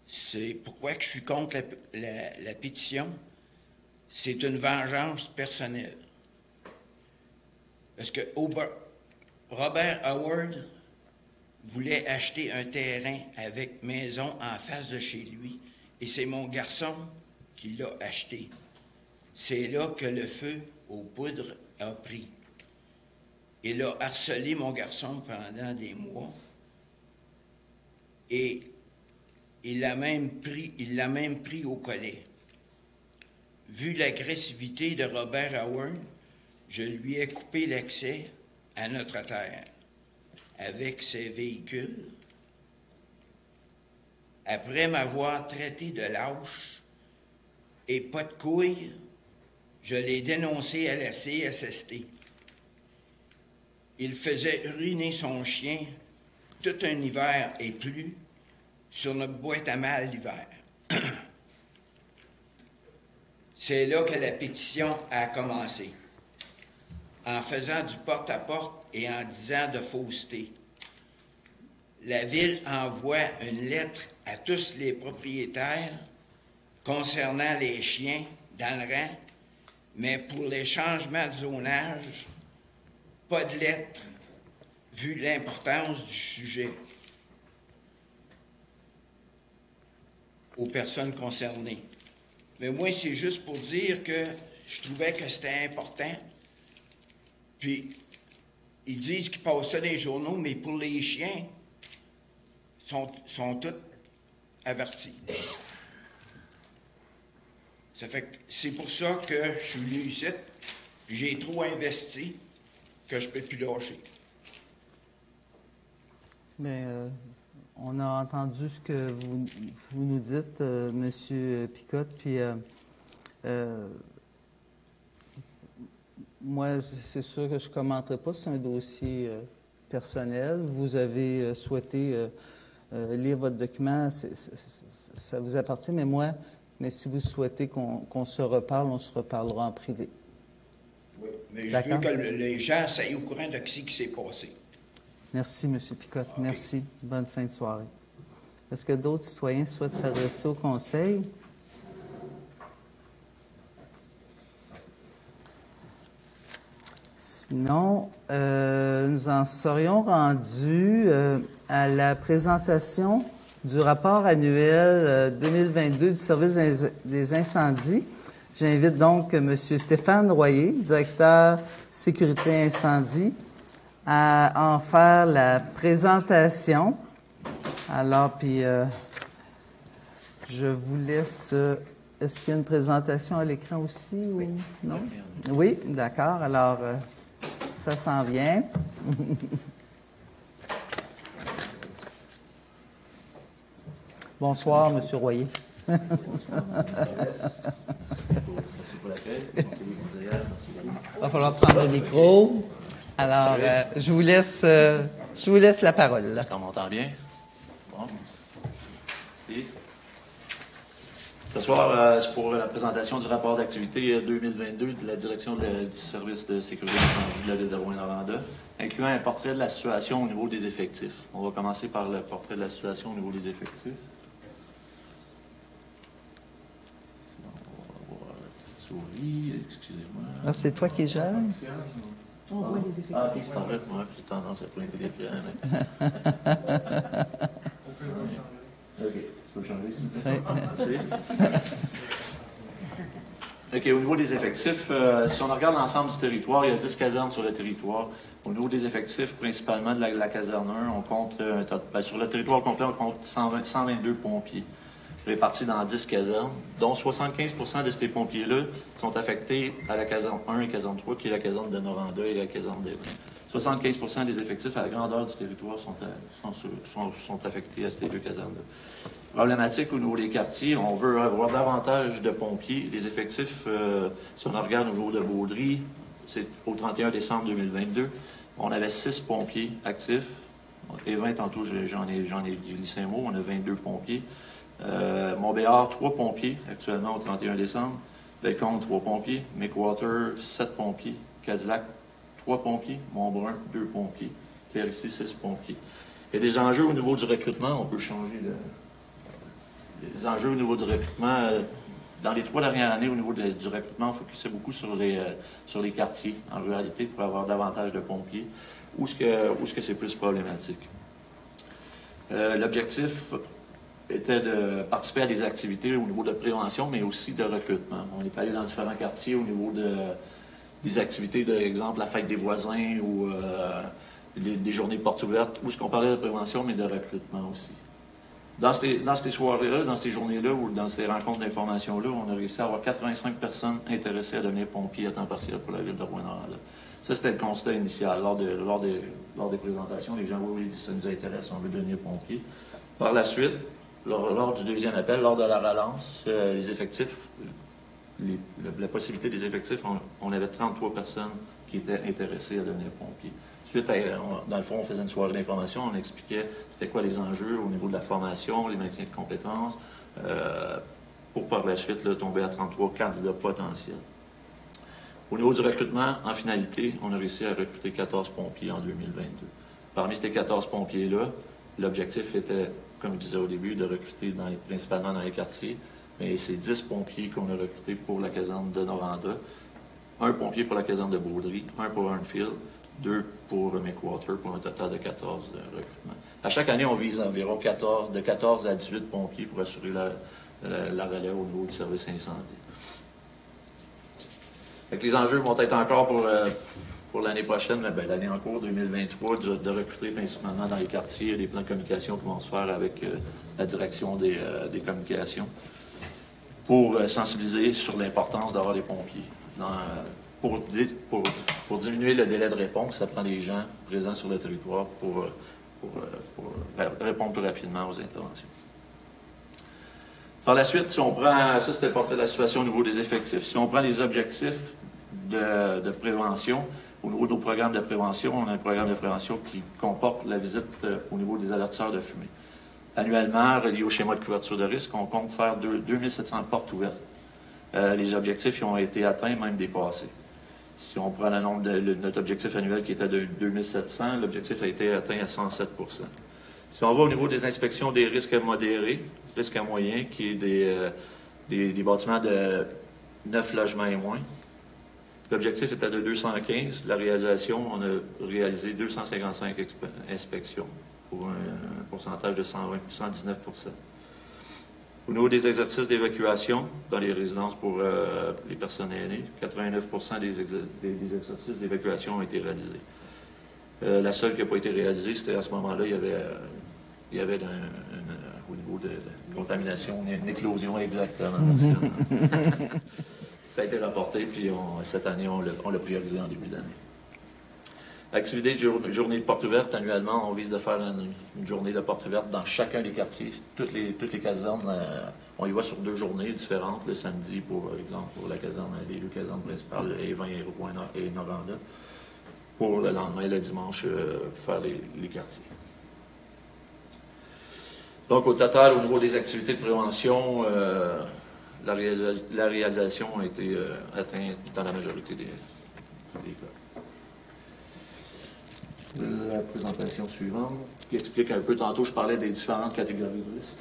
c'est pourquoi que je suis contre la pétition. C'est une vengeance personnelle. Parce que Robert Howard voulait acheter un terrain avec maison en face de chez lui, et c'est mon garçon qui l'a acheté. C'est là que le feu aux poudres a pris. Il a harcelé mon garçon pendant des mois, et il l'a même pris au collet. Vu l'agressivité de Robert Howard, je lui ai coupé l'accès à notre terre avec ses véhicules. Après m'avoir traité de lâche et pas de couilles, je l'ai dénoncé à la CSST. Il faisait ruiner son chien tout un hiver et plus sur notre boîte à mal l'hiver. C'est là que la pétition a commencé, en faisant du porte-à-porte et en disant de fausseté. La Ville envoie une lettre à tous les propriétaires concernant les chiens dans le rang, mais pour les changements de zonage, pas de lettre, vu l'importance du sujet aux personnes concernées. Mais moi, c'est juste pour dire que je trouvais que c'était important. Puis, ils disent qu'ils passent ça dans les journaux, mais pour les chiens, sont tous avertis. Ça fait que c'est pour ça que je suis venu ici, puis j'ai trop investi que je ne peux plus lâcher. Bien, on a entendu ce que vous nous dites, M. Picotte, puis moi, c'est sûr que je ne commenterai pas, c'est un dossier personnel. Vous avez souhaité lire votre document, ça vous appartient, mais si vous souhaitez qu'on se reparle, on se reparlera en privé. Oui, mais je veux que les gens soient au courant de ce qui s'est passé. Merci, M. Picotte. Okay. Merci. Bonne fin de soirée. Est-ce que d'autres citoyens souhaitent s'adresser au Conseil? Sinon, nous en serions rendus à la présentation du rapport annuel 2022 du service des incendies. J'invite donc M. Stéphane Royer, directeur sécurité incendie, à en faire la présentation. Alors, puis, je vous laisse... Est-ce qu'il y a une présentation à l'écran aussi ou non? Oui, d'accord. Alors, ça s'en vient. Bonsoir, M. Royer. Merci pour l'accueil. Il va falloir prendre le micro. Alors, je vous laisse la parole. Est-ce qu'on m'entend bien? Bon. Merci. Ce soir, c'est pour la présentation du rapport d'activité 2022 de la direction du service de sécurité incendie de la Ville de Rouyn-Noranda, incluant un portrait de la situation au niveau des effectifs. On va commencer par le portrait de la situation au niveau des effectifs. Souris, excusez-moi. Ah, c'est toi qui gères? On voit les effectifs. Ah, c'est pas vrai, moi, j'ai tendance à pointer l'écran. Mais... OK, tu peux le changer, s'il te plaît. OK, au niveau des effectifs, si on regarde l'ensemble du territoire, il y a 10 casernes sur le territoire. Au niveau des effectifs, principalement de la caserne 1, on compte, sur le territoire complet, on compte 122 pompiers, répartis dans 10 casernes, dont 75% de ces pompiers-là sont affectés à la caserne 1 et caserne 3, qui est la caserne de Noranda et la caserne d'Evry. 75% des effectifs à la grandeur du territoire sont affectés à ces deux casernes-là. Problématique au niveau des quartiers, on veut avoir davantage de pompiers. Les effectifs, si on regarde au niveau de Baudry, c'est au 31 décembre 2022, on avait 6 pompiers actifs. Et 20, tantôt, j'en ai glissé un mot. On a 22 pompiers. Montbéliard, 3 pompiers, actuellement au 31 décembre. Bellecombe, 3 pompiers. McWater, 7 pompiers. Cadillac, 3 pompiers. Montbrun, 2 pompiers. Clérici, 6 pompiers. Il y a des enjeux au niveau du recrutement. On peut changer les enjeux au niveau du recrutement. Dans les 3 dernières années, au niveau du recrutement, on focusait beaucoup sur les quartiers, en réalité, pour avoir davantage de pompiers. Où est-ce que c'est plus problématique? L'objectif était de participer à des activités au niveau de prévention, mais aussi de recrutement. On est allé dans différents quartiers au niveau des activités, par exemple la fête des voisins ou des journées portes ouvertes, où est-ce qu'on parlait de prévention, mais de recrutement aussi. Dans ces soirées-là, dans ces journées-là, ou dans ces rencontres d'information-là, on a réussi à avoir 85 personnes intéressées à devenir pompiers à temps partiel pour la ville de Rouyn-Noranda. Ça, c'était le constat initial. Lors des présentations, les gens, oui, ça nous intéresse, on veut devenir pompiers. Par la suite, lors du deuxième appel, lors de la relance, les effectifs, la possibilité des effectifs, on avait 33 personnes qui étaient intéressées à devenir pompiers. Suite, dans le fond, on faisait une soirée d'information, on expliquait c'était quoi les enjeux au niveau de la formation, les maintiens de compétences, pour par la suite là, tomber à 33 candidats potentiels. Au niveau du recrutement, en finalité, on a réussi à recruter 14 pompiers en 2022. Parmi ces 14 pompiers-là, l'objectif était, comme je disais au début, de recruter principalement dans les quartiers, mais c'est 10 pompiers qu'on a recrutés pour la caserne de Noranda, 1 pompier pour la caserne de Baudry, 1 pour Arnfield, 2 pour McWater, pour un total de 14 de recrutement. À chaque année, on vise environ de 14 à 18 pompiers pour assurer la relève au niveau du service incendie. Fait que les enjeux vont être encore pour l'année prochaine, mais l'année en cours 2023, de recruter principalement dans les quartiers, des plans de communication qui vont se faire avec la direction des communications pour sensibiliser sur l'importance d'avoir des pompiers. Pour diminuer le délai de réponse, ça prend des gens présents sur le territoire pour répondre plus rapidement aux interventions. Par la suite, si on prend, ça c'était le portrait de la situation au niveau des effectifs, si on prend les objectifs de prévention, au niveau de nos programmes de prévention, on a un programme de prévention qui comporte la visite au niveau des avertisseurs de fumée. Annuellement, relié au schéma de couverture de risque, on compte faire 2700 portes ouvertes. Les objectifs ont été atteints, même dépassés. Si on prend le nombre notre objectif annuel qui était de 2700, l'objectif a été atteint à 107 %. Si on va au niveau des inspections des risques modérés, risques à moyen, qui est des bâtiments de 9 logements et moins, l'objectif était de 215. La réalisation, on a réalisé 255 inspections pour un pourcentage de 119 %. Au niveau des exercices d'évacuation dans les résidences pour les personnes aînées, 89 % des exercices d'évacuation ont été réalisés. La seule qui n'a pas été réalisée, c'était à ce moment-là, il y avait au niveau de contamination, une éclosion exactement. Ça a été rapporté, puis cette année, on l'a priorisé en début d'année. Activité de journée de porte ouverte, annuellement, on vise de faire une journée de porte ouverte dans chacun des quartiers. Toutes les casernes, on y va sur 2 journées différentes. Le samedi, par exemple, pour la caserne, les 2 casernes principales, Évin et Noranda. Pour le lendemain, le dimanche, faire les quartiers. Donc, au total, au niveau des activités de prévention, la réalisation a été atteinte dans la majorité des cas. La présentation suivante, qui explique un peu, tantôt je parlais des différentes catégories de risques.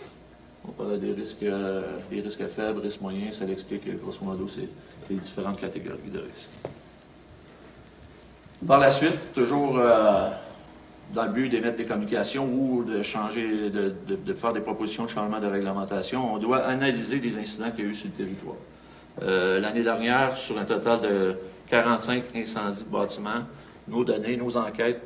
On parlait des risques faibles, risques moyens, ça l'explique grosso modo, c'est les différentes catégories de risques. Par la suite, toujours dans le but d'émettre des communications ou de changer, de faire des propositions de changement de réglementation, on doit analyser les incidents qu'il y a eu sur le territoire. L'année dernière, sur un total de 45 incendies de bâtiments, nos données, nos enquêtes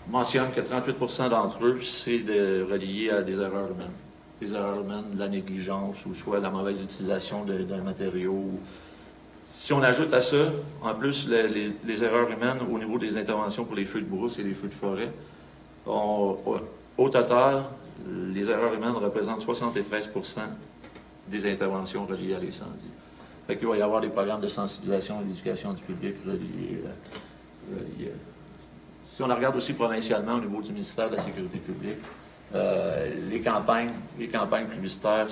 mentionnent que 38 % d'entre eux, c'est relié à des erreurs humaines. Des erreurs humaines, de la négligence ou soit de la mauvaise utilisation d'un matériau. Si on ajoute à ça, en plus, les erreurs humaines au niveau des interventions pour les feux de brousse et les feux de forêt, au total, les erreurs humaines représentent 73 % des interventions reliées à l'incendie. Fait qu'il va y avoir des programmes de sensibilisation et d'éducation du public reliés Si on la regarde aussi provincialement au niveau du ministère de la Sécurité publique, les campagnes publicitaires,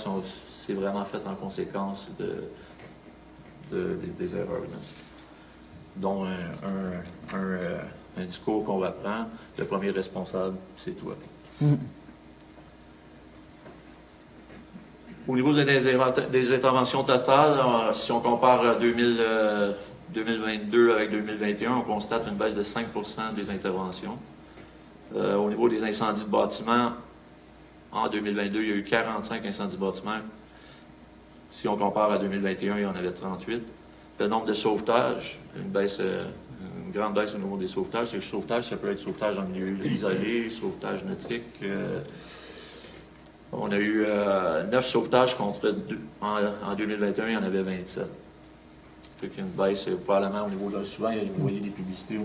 c'est vraiment fait en conséquence des erreurs humaines. Dont un discours qu'on va prendre, le premier responsable, c'est toi. Au niveau des interventions totales, si on compare 2022 avec 2021, on constate une baisse de 5 % des interventions. Au niveau des incendies de bâtiments, en 2022, il y a eu 45 incendies de bâtiments. Si on compare à 2021, il y en avait 38. Le nombre de sauvetages, une grande baisse au niveau des sauvetages. Le sauvetage, ça peut être sauvetage en milieu isolé, sauvetage nautique. On a eu 9 sauvetages contre 2. En 2021, il y en avait 27. Fait qu'il y a une baisse probablement au niveau de... Souvent, vous voyez des publicités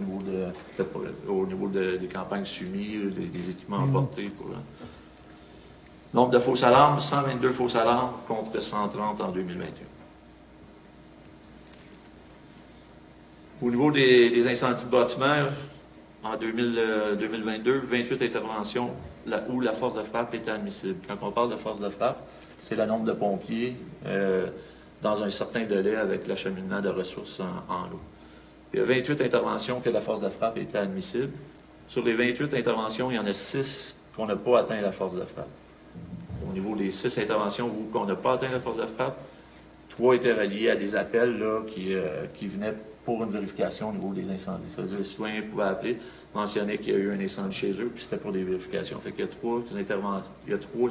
au niveau des campagnes soumises, des équipements emportés. Nombre de fausses alarmes, 122 fausses alarmes contre 130 en 2021. Au niveau des incendies de bâtiments, en 2022, 28 interventions où la force de frappe était admissible. Quand on parle de force de frappe, c'est le nombre de pompiers dans un certain délai avec l'acheminement de ressources en eau. Il y a 28 interventions que la force de frappe était admissible. Sur les 28 interventions, il y en a 6 qu'on n'a pas atteint la force de frappe. Au niveau des 6 interventions où on n'a pas atteint la force de frappe, 3 étaient reliés à des appels là, qui venaient pour une vérification au niveau des incendies. C'est-à-dire, les citoyens pouvaient appeler, mentionner qu'il y a eu un incendie chez eux, puis c'était pour des vérifications. Fait qu'il y a 3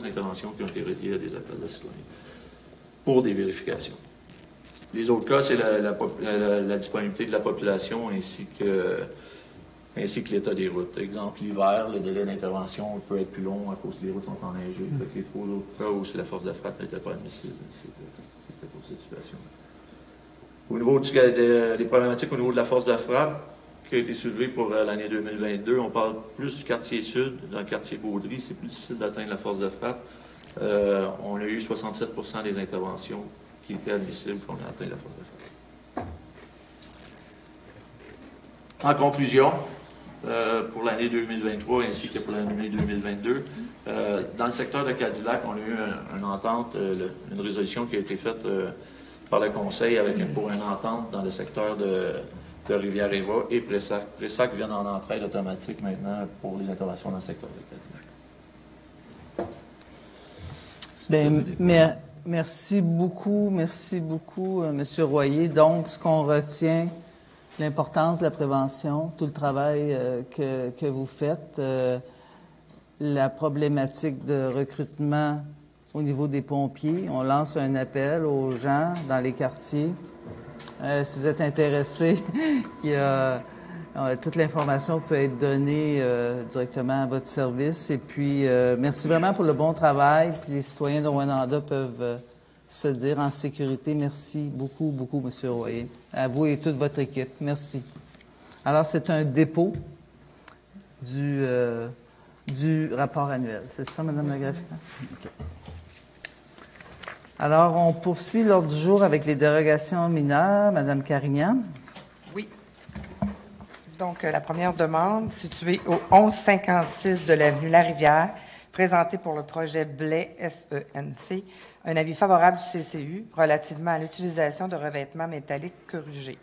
interventions qui ont été reliées à des appels de citoyens pour des vérifications. Les autres cas, c'est la disponibilité de la population ainsi que l'état des routes. Exemple, l'hiver, le délai d'intervention peut être plus long à cause que les routes sont enneigées. Fait que les 3 autres cas où la force de frappe n'était pas admissible, c'était pour cette situation. Au niveau des problématiques au niveau de la force de frappe qui a été soulevée pour l'année 2022, on parle plus du quartier sud, dans le quartier Baudry, c'est plus difficile d'atteindre la force de frappe. On a eu 67 % des interventions qui étaient admissibles qu'on a atteint la force de frappe. En conclusion, pour l'année 2023 ainsi que pour l'année 2022, dans le secteur de Cadillac, on a eu une entente, une résolution qui a été faite par le Conseil pour une entente dans le secteur de Rivière-Éva et Pressac. Pressac vient en entraide automatique maintenant pour les interventions dans le secteur de Cadillac. Bien, merci beaucoup, M. Royer. Donc, ce qu'on retient, l'importance de la prévention, tout le travail que vous faites, la problématique de recrutement au niveau des pompiers. On lance un appel aux gens dans les quartiers. Si vous êtes intéressés, toute l'information peut être donnée directement à votre service. Et puis, merci vraiment pour le bon travail. Puis les citoyens de Rwanda peuvent se dire en sécurité. Merci beaucoup, M. Royer. À vous et toute votre équipe. Merci. Alors, c'est un dépôt du rapport annuel. C'est ça, Mme la greffière? Okay. Alors, on poursuit l'ordre du jour avec les dérogations mineures. Mme Carignan. Oui. Donc, la première demande, située au 1156 de l'avenue La-Rivière, présentée pour le projet Blais SENC, un avis favorable du CCU relativement à l'utilisation de revêtements métalliques corrugés.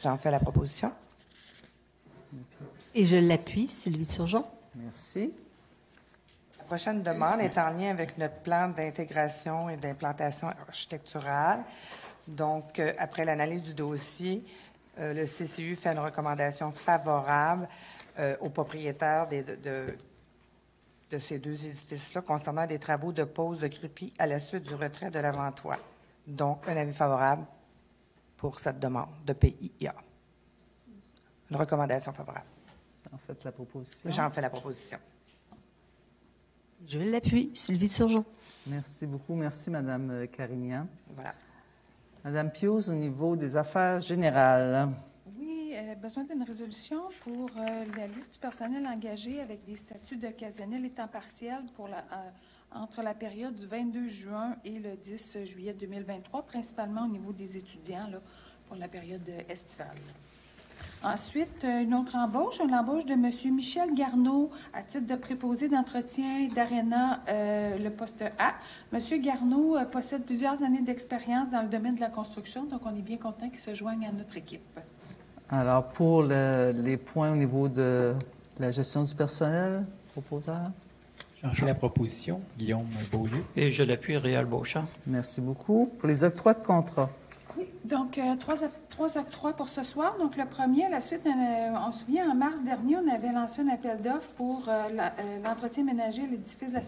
J'en fais la proposition. Et je l'appuie, Sylvie Turgeon. Merci. La prochaine demande est en lien avec notre plan d'intégration et d'implantation architecturale. Donc, après l'analyse du dossier, le CCU fait une recommandation favorable aux propriétaires de ces 2 édifices-là concernant des travaux de pose de crépi à la suite du retrait de l'avant-toit. Donc, un avis favorable pour cette demande de PIA. Une recommandation favorable. J'en fais la proposition. J'en fais la proposition. Je l'appuie, Sylvie Turgeon. Merci beaucoup. Merci, Mme Carignan. Voilà. Mme Pius, au niveau des affaires générales. Oui, besoin d'une résolution pour la liste du personnel engagé avec des statuts d'occasionnel et temps partiel pour entre la période du 22 juin et le 10 juillet 2023, principalement au niveau des étudiants là, pour la période estivale. Ensuite, une autre embauche, de M. Michel Garneau à titre de préposé d'entretien d'Arena, le poste A. M. Garneau possède plusieurs années d'expérience dans le domaine de la construction, donc on est bien content qu'il se joigne à notre équipe. Alors, pour les points au niveau de la gestion du personnel, proposeur? J'en fais la proposition, Guillaume Beaulieu. Et je l'appuie, Réal Beauchamp. Merci beaucoup. Pour les octrois de contrat? Oui, donc trois octrois pour ce soir. Donc le premier, à la suite, on se souvient, en mars dernier, on avait lancé un appel d'offres pour l'entretien ménager à l'édifice de la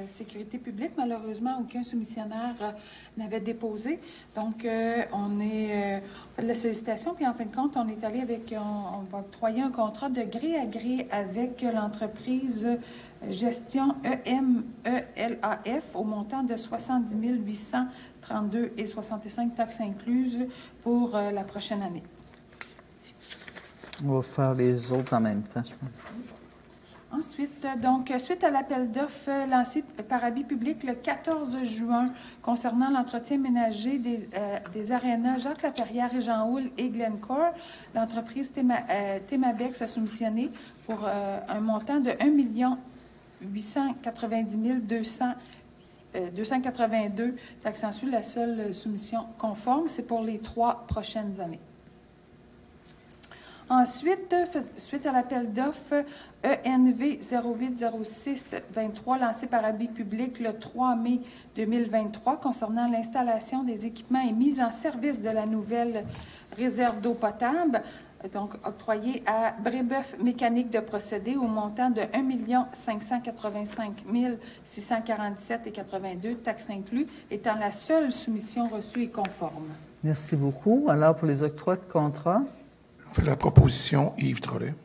sécurité publique. Malheureusement, aucun soumissionnaire n'avait déposé. Donc, on fait de la sollicitation, puis en fin de compte, on est allé on va octroyer un contrat de gré à gré avec l'entreprise Gestion EMELAF au montant de 70 832,65 taxes incluses pour la prochaine année. On va faire les autres en même temps, je pense. Ensuite, donc, suite à l'appel d'offres lancé par avis public le 14 juin concernant l'entretien ménager des arénas Jacques Laperrière et Jean Houle et Glencore, l'entreprise Thémabex a soumissionné pour un montant de 1 890 282 taxes en sus. La seule soumission conforme, c'est pour les 3 prochaines années. Ensuite, suite à l'appel d'offres ENV 0806-23 lancé par avis public le 3 mai 2023 concernant l'installation des équipements et mise en service de la nouvelle réserve d'eau potable, donc octroyé à Brébeuf Mécanique de procédés au montant de 1 585 647,82 taxes inclus, étant la seule soumission reçue et conforme. Merci beaucoup. Alors, pour les octrois de contrat? On fait la proposition, Yves Trollet.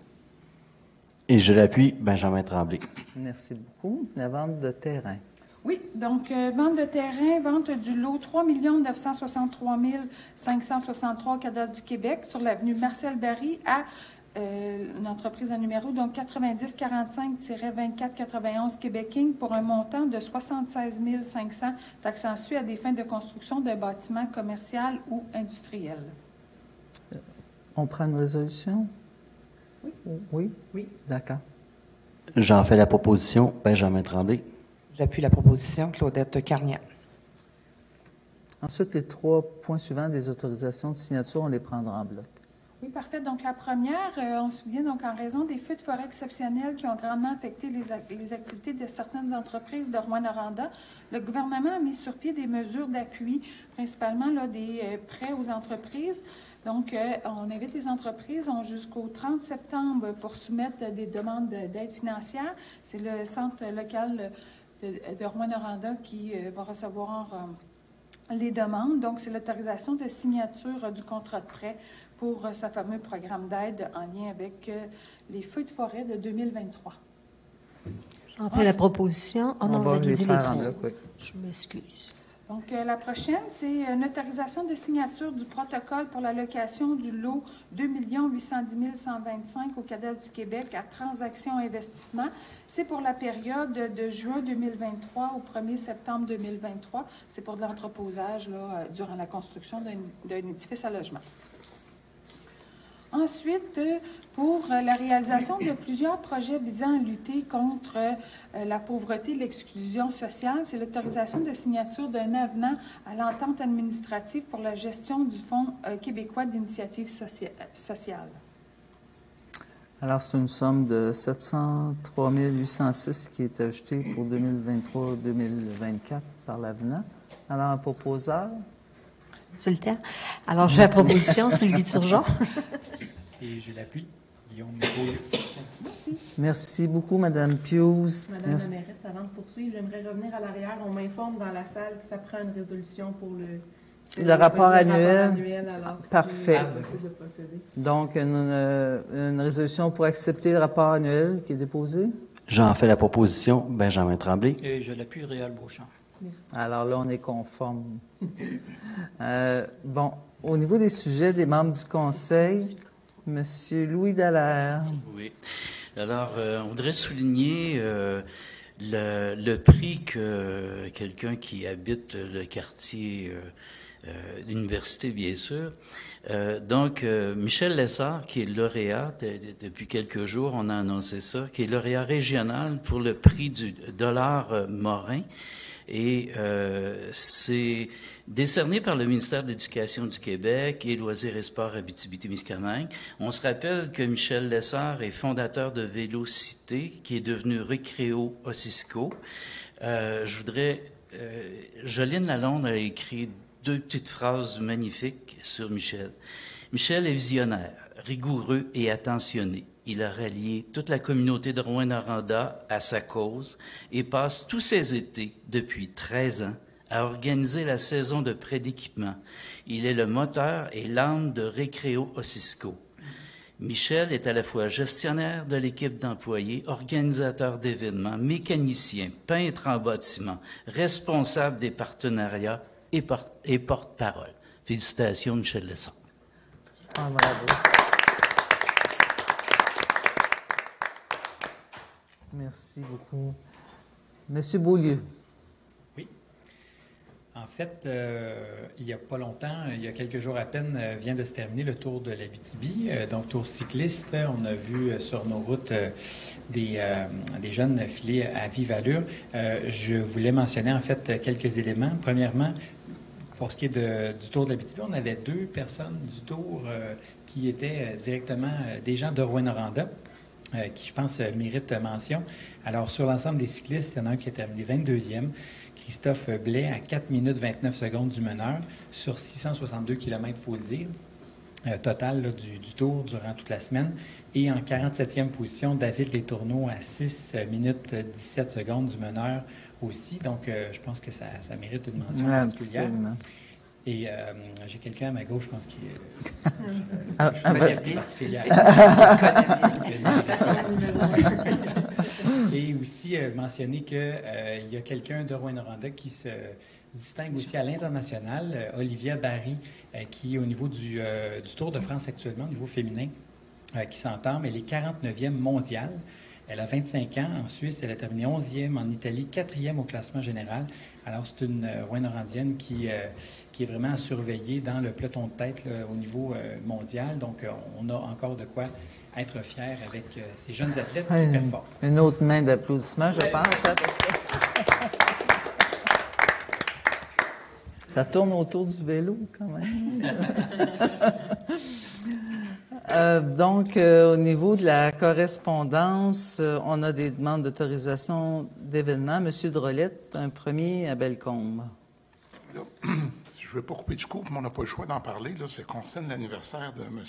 Et je l'appuie, Benjamin Tremblay. Merci beaucoup. La vente de terrain. Oui, donc vente de terrain, vente du lot 3 963 563 cadastre du Québec sur l'avenue Marcel Barry à une entreprise à numéro, donc 9045-2491 Québec Inc. pour un montant de 76 500 taxes en sus à des fins de construction de bâtiments commerciaux ou industriels. On prend une résolution? Oui. Oui? Oui. D'accord. J'en fais la proposition, Benjamin Tremblay. J'appuie la proposition, Claudette Carnian. Ensuite, les 3 points suivants des autorisations de signature, on les prendra en bloc. Oui, parfait. Donc, la première, on se souvient, donc, en raison des feux de forêt exceptionnels qui ont grandement affecté les activités de certaines entreprises de Rouyn-Noranda, le gouvernement a mis sur pied des mesures d'appui, principalement là, des prêts aux entreprises. Donc, on invite les entreprises jusqu'au 30 septembre pour soumettre des demandes d'aide financière. C'est le centre local de Rouyn-Noranda qui va recevoir les demandes. Donc, c'est l'autorisation de signature du contrat de prêt pour ce fameux programme d'aide en lien avec les feux de forêt de 2023. On fait la proposition. Oh non, vous avez dit les 3. Oui. Je m'excuse. Donc, la prochaine, c'est une autorisation de signature du protocole pour l'allocation du lot 2 810 125 au cadastre du Québec à Transactions Investissement. C'est pour la période de juin 2023 au 1er septembre 2023. C'est pour de l'entreposage durant la construction d'un édifice à logement. Ensuite, pour la réalisation de plusieurs projets visant à lutter contre la pauvreté et l'exclusion sociale, c'est l'autorisation de signature d'un avenant à l'entente administrative pour la gestion du Fonds québécois d'initiative sociale. Alors, c'est une somme de 703 806 qui est ajoutée pour 2023-2024 par l'avenant. Alors, un proposeur? C'est le temps. Alors, je fais la proposition, Sylvie Turgeon. Et je l'appuie, Guillaume Beaulieu. Merci beaucoup, Mme Pius. Madame la mairesse, avant de poursuivre, j'aimerais revenir à l'arrière. On m'informe dans la salle que ça prend une résolution pour le rapport annuel. Alors, parfait. Si de procéder. Donc, une résolution pour accepter le rapport annuel qui est déposé. J'en fais la proposition, Benjamin Tremblay. Et je l'appuie, Réal Beauchamp. Merci. Alors là, on est conforme. Bon, au niveau des sujets des membres du Conseil, M. Louis Dallaire. Oui. Alors, on voudrait souligner le prix que quelqu'un qui habite le quartier l'université, bien sûr. Michel Lessard, qui est lauréat, depuis quelques jours, on a annoncé ça, qui est lauréat régional pour le prix du dollar Morin. Et c'est décerné par le ministère de l'Éducation du Québec et Loisirs et Sports Abitibi-Témiscamingue. On se rappelle que Michel Lessard est fondateur de Vélocité, qui est devenu Récréo Ossisco. Jolene Lalonde a écrit 2 petites phrases magnifiques sur Michel. Michel est visionnaire, rigoureux et attentionné. Il a rallié toute la communauté de Rouyn-Noranda à sa cause et passe tous ses étés, depuis 13 ans, à organiser la saison de prêt d'équipement. Il est le moteur et l'âme de Récréo Ossisco. Michel est à la fois gestionnaire de l'équipe d'employés, organisateur d'événements, mécanicien, peintre en bâtiment, responsable des partenariats et porte-parole. Félicitations, Michel Lessard. Ah, bravo. Merci beaucoup. Monsieur Beaulieu. Oui. En fait, il n'y a pas longtemps, il y a quelques jours à peine, vient de se terminer le Tour de l'Abitibi, donc tour cycliste. On a vu sur nos routes des jeunes filer à vive allure. Je voulais mentionner en fait quelques éléments. Premièrement, pour ce qui est du Tour de l'Abitibi, on avait 2 personnes du Tour qui étaient directement des gens de Rouyn-Noranda, qui, je pense, méritent mention. Alors, sur l'ensemble des cyclistes, il y en a un qui a terminé 22e, Christophe Blais, à 4 minutes 29 secondes du meneur, sur 662 km, il faut le dire, total là, du Tour durant toute la semaine. Et en 47e position, David Letourneau, à 6 minutes 17 secondes du meneur aussi. Donc, je pense que ça mérite une mention particulière. Absolument. Et j'ai quelqu'un à ma gauche, je pense, qui est particulière. Et aussi mentionner qu'il y a quelqu'un de Rouyn-Noranda qui se distingue aussi à l'international, Olivia Barry, qui est au niveau du Tour de France actuellement, au niveau féminin, qui s'entend, mais elle est 49e mondiale. Elle a 25 ans. En Suisse, elle a terminé 11e. En Italie, 4e au classement général. Alors, c'est une Rouyn-Norandienne qui est vraiment à surveiller dans le peloton de tête là, au niveau mondial. Donc, on a encore de quoi être fiers avec ces jeunes athlètes qui performent. Une autre main d'applaudissement, je pense. Hein, parce que... Ça tourne autour du vélo, quand même. Au niveau de la correspondance, on a des demandes d'autorisation d'événements. Monsieur Drolette, un premier à Bellecombe. Là, je ne veux pas couper du coup, mais on n'a pas le choix d'en parler. Là, ça concerne l'anniversaire de M.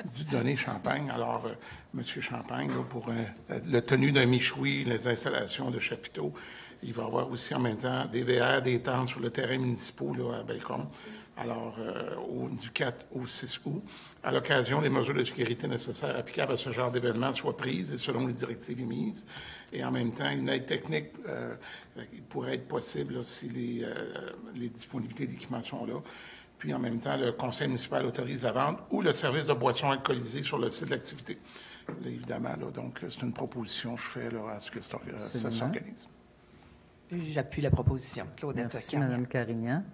Dieudonné Champagne. Alors, M. Champagne, là, pour le tenue d'un michoui, les installations de chapiteaux, il va y avoir aussi en même temps des VR, des tentes sur le terrain municipal là, à Bellecombe. Alors, du 4 au 6 août, à l'occasion, les mesures de sécurité nécessaires applicables à ce genre d'événement soient prises et selon les directives émises. Et en même temps, une aide technique pourrait être possible là, si les disponibilités d'équipement sont là. Puis en même temps, le conseil municipal autorise la vente ou le service de boissons alcoolisées sur le site de l'activité. Là, évidemment, là, donc c'est une proposition que je fais là, à ce que ça s'organise. J'appuie la proposition. Claudette Merci, Mme Carignan.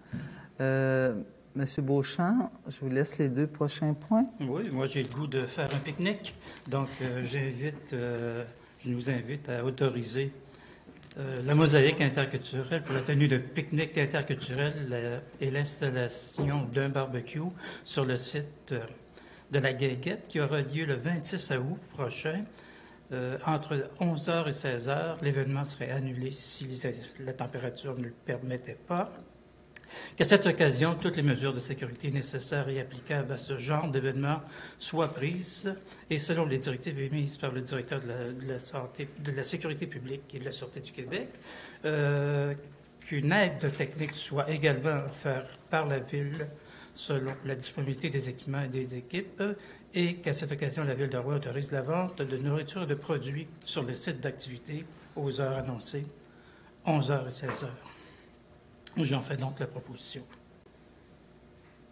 Monsieur Beauchamp, je vous laisse les 2 prochains points. Oui, moi j'ai le goût de faire un pique-nique. Donc, je nous invite à autoriser la mosaïque interculturelle pour la tenue de pique-nique interculturel et l'installation d'un barbecue sur le site de la Guinguette qui aura lieu le 26 août prochain. Entre 11h et 16h, l'événement serait annulé si la température ne le permettait pas. Qu'à cette occasion, toutes les mesures de sécurité nécessaires et applicables à ce genre d'événement soient prises et selon les directives émises par le directeur de la sécurité publique et de la Sûreté du Québec, qu'une aide technique soit également offerte par la Ville selon la disponibilité des équipements et des équipes et qu'à cette occasion, la Ville de Rouen autorise la vente de nourriture et de produits sur le site d'activité aux heures annoncées, 11h et 16h. J'en fais donc la proposition.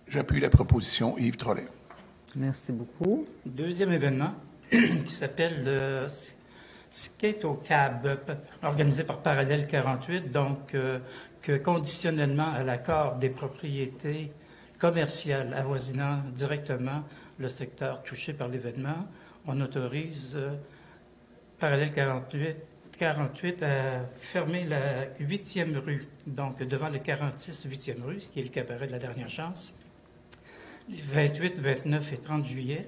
J'appuie la proposition. Yves Trollet. Merci beaucoup. Deuxième événement qui s'appelle le Skate au Cab, organisé par Parallèle 48, donc que conditionnellement à l'accord des propriétés commerciales avoisinant directement le secteur touché par l'événement, on autorise parallèle 48 à fermer la 8e rue, donc devant le 46 8e rue, ce qui est le cabaret de la dernière chance, les 28, 29 et 30 juillet,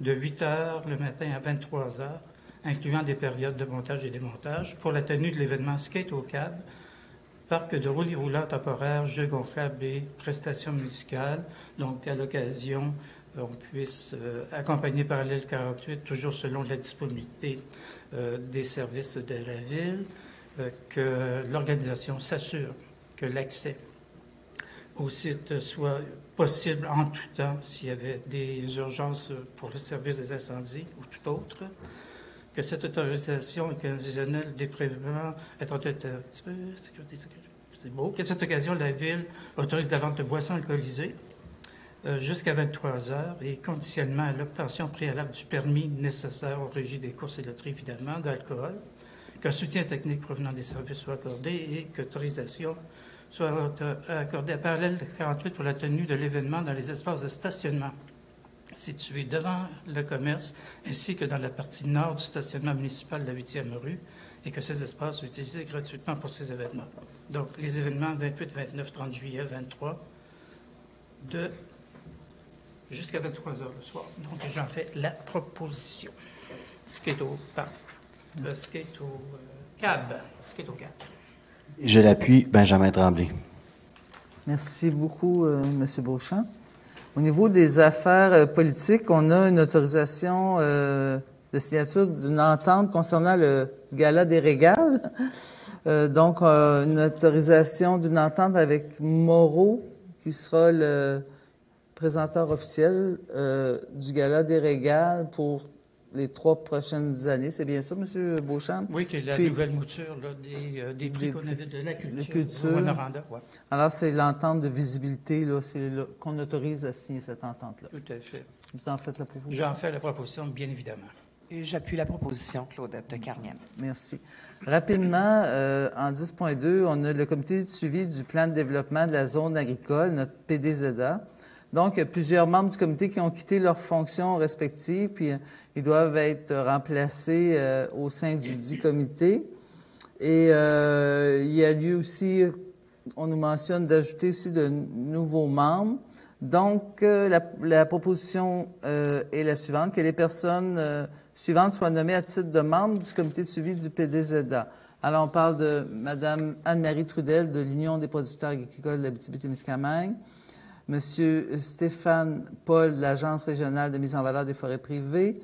de 8 h le matin à 23 h, incluant des périodes de montage et démontage, pour la tenue de l'événement Skate au Cab, parc de roulis-roulants temporaires, jeux gonflables et prestations musicales. Donc, à l'occasion, on puisse accompagner Parallèle 48, toujours selon la disponibilité des services de la Ville, que l'organisation s'assure que l'accès au site soit possible en tout temps s'il y avait des urgences pour le service des incendies ou tout autre, que cette autorisation occasionnelle des prélèvements est un petit peu c'est beau, qu'à cette occasion, la Ville autorise la vente de boissons alcoolisées jusqu'à 23 h et conditionnement à l'obtention préalable du permis nécessaire au régime des courses et loteries, évidemment, d'alcool, qu'un soutien technique provenant des services soit accordé et qu'autorisation soit accordée à Parallèle 48 pour la tenue de l'événement dans les espaces de stationnement situés devant le commerce ainsi que dans la partie nord du stationnement municipal de la 8e rue et que ces espaces soient utilisés gratuitement pour ces événements. Donc, les événements 28, 29, 30 juillet, 23, jusqu'à 23 h le soir. Donc, j'en fais la proposition. Skate au cab. Je l'appuie, Benjamin Tremblay. Merci beaucoup, M. Beauchamp. Au niveau des affaires politiques, on a une autorisation de signature d'une entente concernant le Gala des Régales. Donc, une autorisation d'une entente avec Moreau, qui sera le présenteur officiel du Gala des Régales pour les 3 prochaines années. C'est bien ça, M. Beauchamp? Oui, qui est la nouvelle mouture là, des prix qu'on avait de la culture. Rwanda, ouais. Alors, c'est l'entente de visibilité qu'on autorise à signer cette entente-là. Tout à fait. Vous en faites la proposition? J'en fais la proposition, bien évidemment. Et j'appuie la proposition, Claudette Carniel. Merci. Rapidement, en 10.2, on a le comité de suivi du plan de développement de la zone agricole, notre PDZA. Donc, il y a plusieurs membres du comité qui ont quitté leurs fonctions respectives, puis ils doivent être remplacés au sein du dit comité. Et il y a lieu aussi, on nous mentionne d'ajouter aussi de nouveaux membres. Donc, la proposition est la suivante, que les personnes suivantes soient nommées à titre de membres du comité de suivi du PDZA. Alors, on parle de Mme Anne-Marie Trudel de l'Union des producteurs agricoles de l'Abitibi-Témiscamingue, M. Stéphane Paul de l'Agence régionale de mise en valeur des forêts privées,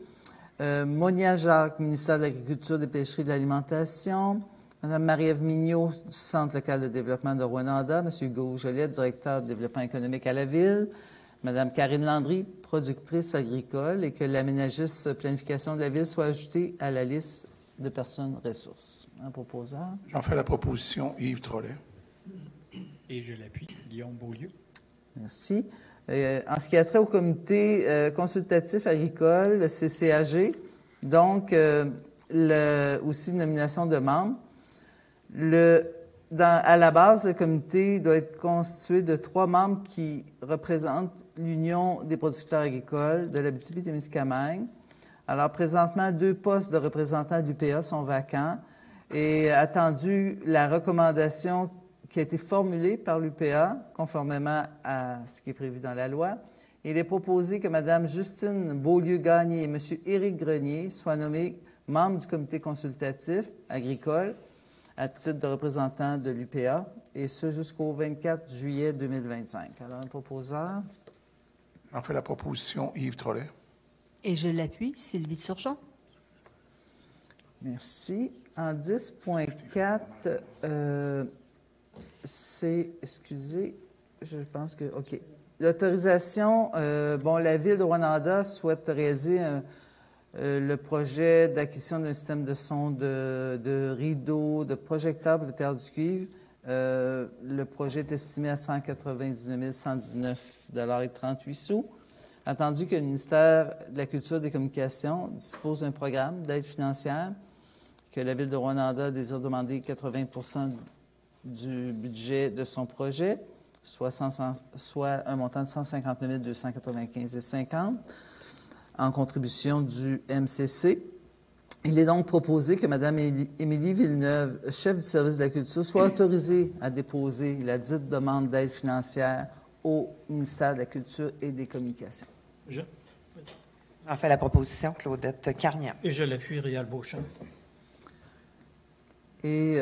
Monia Jacques, ministère de l'Agriculture, des Pêcheries et de l'Alimentation, Mme Marie-Ève Mignot du Centre local de développement de Rwanda, M. Hugo Joliette, directeur de développement économique à la Ville, Mme Karine Landry, productrice agricole, et que l'aménagiste planification de la Ville soit ajoutée à la liste de personnes ressources. Un proposeur. J'en fais la proposition, Yves Trollet. Et je l'appuie, Guillaume Beaulieu. Merci. En ce qui a trait au comité consultatif agricole, le CCAG, donc aussi une nomination de membres. À la base, le comité doit être constitué de 3 membres qui représentent l'Union des producteurs agricoles de l'Abitibi-Témiscamingue. Alors, présentement, 2 postes de représentants de l'UPA sont vacants et attendu la recommandation qui a été formulée par l'UPA, conformément à ce qui est prévu dans la loi. Il est proposé que Mme Justine Beaulieu-Gagné et M. Éric Grenier soient nommés membres du comité consultatif agricole à titre de représentants de l'UPA, et ce jusqu'au 24 juillet 2025. Alors, un proposeur. J'en fais la proposition, Yves Trollet. Et je l'appuie, Sylvie Turgeon. Merci. En 10.4, excusez, je pense que, OK. L'autorisation, la Ville de Rwanda souhaite réaliser le projet d'acquisition d'un système de son de rideaux, de projecteurs pour le Théâtre du Cuivre. Le projet est estimé à 199 119,38 $. Attendu que le ministère de la Culture et des Communications dispose d'un programme d'aide financière, que la Ville de Rwanda désire demander 80 du budget de son projet, soit un montant de 159 295,50 en contribution du MCC. Il est donc proposé que Mme Émilie Villeneuve, chef du service de la culture, soit autorisée à déposer la dite demande d'aide financière au ministère de la Culture et des Communications. J'en fais la proposition, Claudette Carnian. Et je l'appuie, Réal Beauchamp. Et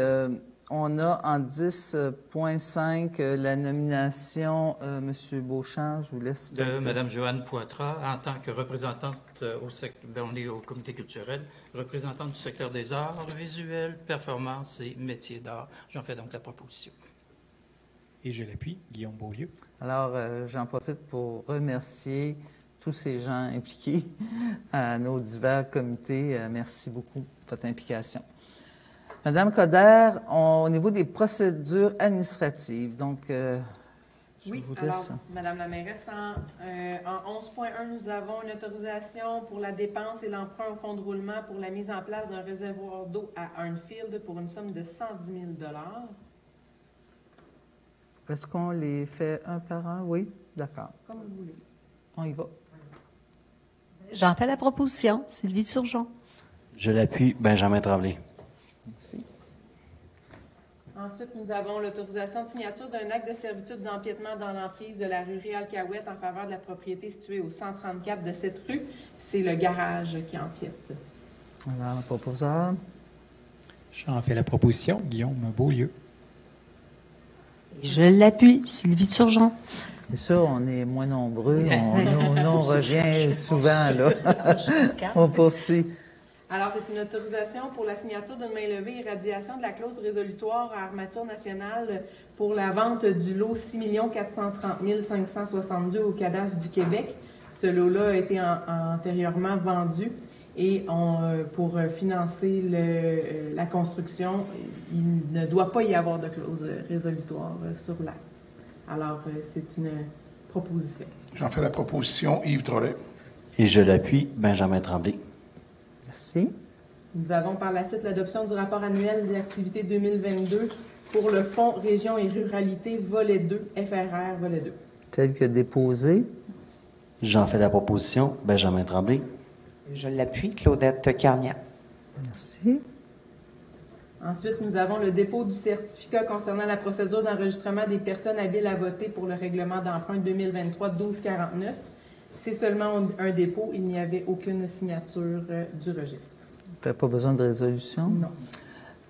on a en 10.5 la nomination, M. Beauchamp, je vous laisse. De Mme Joanne Poitras, en tant que représentante au comité culturel, représentante du secteur des arts visuels, performances et métiers d'art. J'en fais donc la proposition. Et je l'appuie, Guillaume Beaulieu. Alors, j'en profite pour remercier tous ces gens impliqués à nos divers comités. Merci beaucoup pour votre implication. Madame Coder, au niveau des procédures administratives, donc, je vous laisse. Alors, Madame la mairesse, en 11.1, nous avons une autorisation pour la dépense et l'emprunt au fonds de roulement pour la mise en place d'un réservoir d'eau à Arnfield pour une somme de 110 000 $. Est-ce qu'on les fait un par un? Oui? D'accord. Comme vous voulez. On y va. J'en fais la proposition. Sylvie Turgeon. Je l'appuie, Benjamin Tremblay. Merci. Ensuite, nous avons l'autorisation de signature d'un acte de servitude d'empiètement dans l'emprise de la rue Réal-Cahouette en faveur de la propriété située au 134 de cette rue. C'est le garage qui empiète. Alors, le proposeur. J'en fais la proposition, Guillaume Beaulieu. Je l'appuie, Sylvie Turgeon. C'est sûr, on est moins nombreux. On revient souvent, là. On poursuit. Alors, c'est une autorisation pour la signature d'une main levée et radiation de la clause résolutoire à armature nationale pour la vente du lot 6 430 562 au cadastre du Québec. Ce lot-là a été antérieurement vendu et pour financer la construction, il ne doit pas y avoir de clause résolutoire sur l'acte. Alors, c'est une proposition. J'en fais la proposition, Yves Drolet. Et je l'appuie, Benjamin Tremblay. Merci. Nous avons par la suite l'adoption du rapport annuel des activités 2022 pour le Fonds Région et Ruralité, volet 2, FRR, volet 2. Tel que déposé. J'en fais la proposition, Benjamin Tremblay. Je l'appuie, Claudette Carnian. Merci. Ensuite, nous avons le dépôt du certificat concernant la procédure d'enregistrement des personnes habiles à voter pour le règlement d'emprunt 2023-1249. C'est seulement un dépôt, il n'y avait aucune signature du registre. Vous n'avez pas besoin de résolution? Non.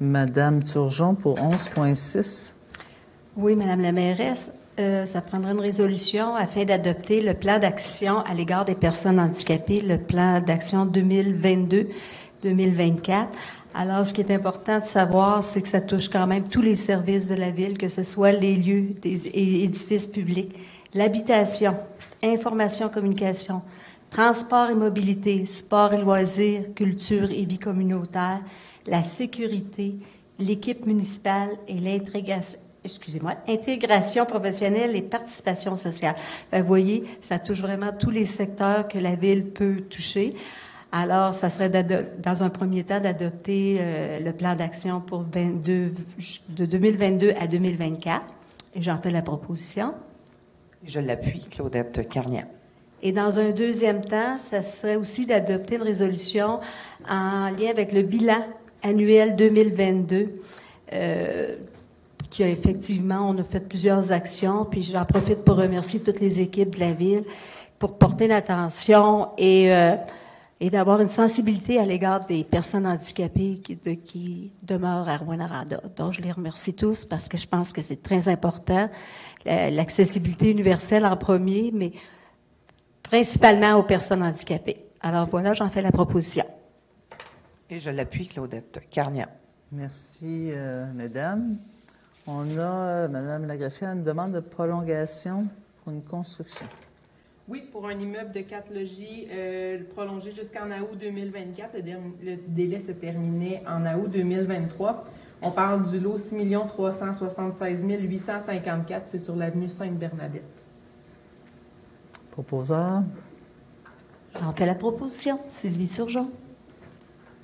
Madame Turgeon pour 11.6. Oui, Madame la mairesse, ça prendrait une résolution afin d'adopter le plan d'action à l'égard des personnes handicapées, le plan d'action 2022-2024. Alors, ce qui est important de savoir, c'est que ça touche quand même tous les services de la ville, que ce soit les lieux des édifices publics, l'habitation, information, communication, transport et mobilité, sport et loisirs, culture et vie communautaire, la sécurité, l'équipe municipale et intégration professionnelle et participation sociale. Vous voyez, ça touche vraiment tous les secteurs que la ville peut toucher. Alors, ça serait dans un premier temps d'adopter le plan d'action pour de 2022 à 2024. Et j'en fais la proposition. Je l'appuie, Claudette Carnian. Et dans un deuxième temps, ça serait aussi d'adopter une résolution en lien avec le bilan annuel 2022, qui a effectivement, on a fait plusieurs actions, puis j'en profite pour remercier toutes les équipes de la ville pour porter l'attention et d'avoir une sensibilité à l'égard des personnes handicapées qui demeurent à Rouyn-Noranda. Donc, je les remercie tous parce que je pense que c'est très important. L'accessibilité universelle en premier, mais principalement aux personnes handicapées. Alors voilà, j'en fais la proposition. Et je l'appuie, Claudette Carnian. Merci, mesdames. On a, Madame la greffière, une demande de prolongation pour une construction. Oui, pour un immeuble de 4 logis prolongé jusqu'en août 2024. Le délai se terminait en août 2023. On parle du lot 6 376 854. C'est sur l'avenue Sainte-Bernadette. Proposeur. J'en fais la proposition. Sylvie Turgeon.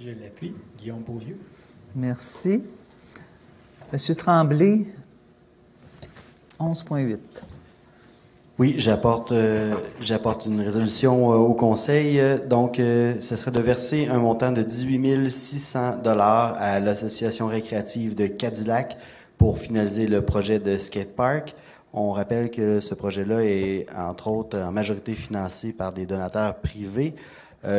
Je l'appuie. Guillaume Beaulieu. Merci. Monsieur Tremblay, 11.8. Oui, j'apporte une résolution au Conseil. Donc, ce serait de verser un montant de 18 600 $ à l'Association récréative de Cadillac pour finaliser le projet de skatepark. On rappelle que ce projet-là est, entre autres, en majorité financé par des donateurs privés.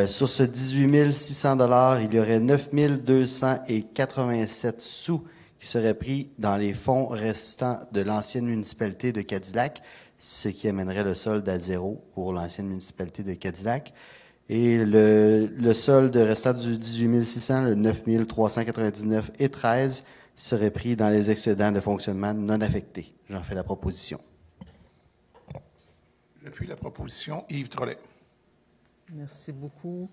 Sur ce 18 600 $, il y aurait 9 287 sous qui seraient pris dans les fonds restants de l'ancienne municipalité de Cadillac, ce qui amènerait le solde à 0 pour l'ancienne municipalité de Cadillac. Et le solde restant du 18 600, le 9 399 et 13, serait pris dans les excédents de fonctionnement non affectés. J'en fais la proposition. J'appuie la proposition. Yves Drolet. Merci beaucoup.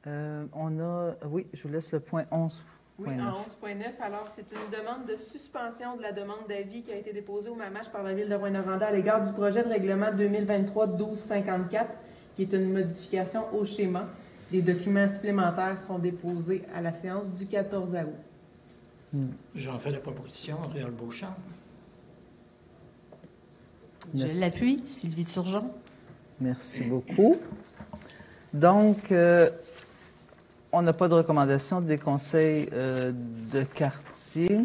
Oui, je vous laisse le point 11. Oui, en 11.9. Alors, c'est une demande de suspension de la demande d'avis qui a été déposée au MAMACH par la Ville de Rouyn-Noranda à l'égard du projet de règlement 2023-1254, qui est une modification au schéma. Les documents supplémentaires seront déposés à la séance du 14 août. J'en fais la proposition, Réal Beauchamp. Je l'appuie, Sylvie Turgeon. Merci beaucoup. Donc, on n'a pas de recommandation des conseils de quartier.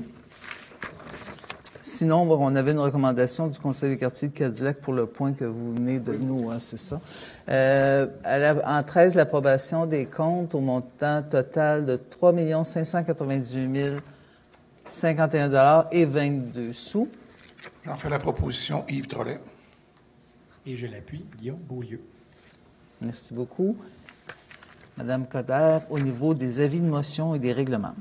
Sinon, on avait une recommandation du conseil de quartier de Cadillac pour le point que vous venez de nous, hein, c'est ça. En 13, l'approbation des comptes au montant total de 3 598 051 $ et 22 sous. J'en fais la proposition, Yves Drolet. Et je l'appuie, Guillaume Beaulieu. Merci beaucoup. Madame Coderre, au niveau des avis de motion et des règlements.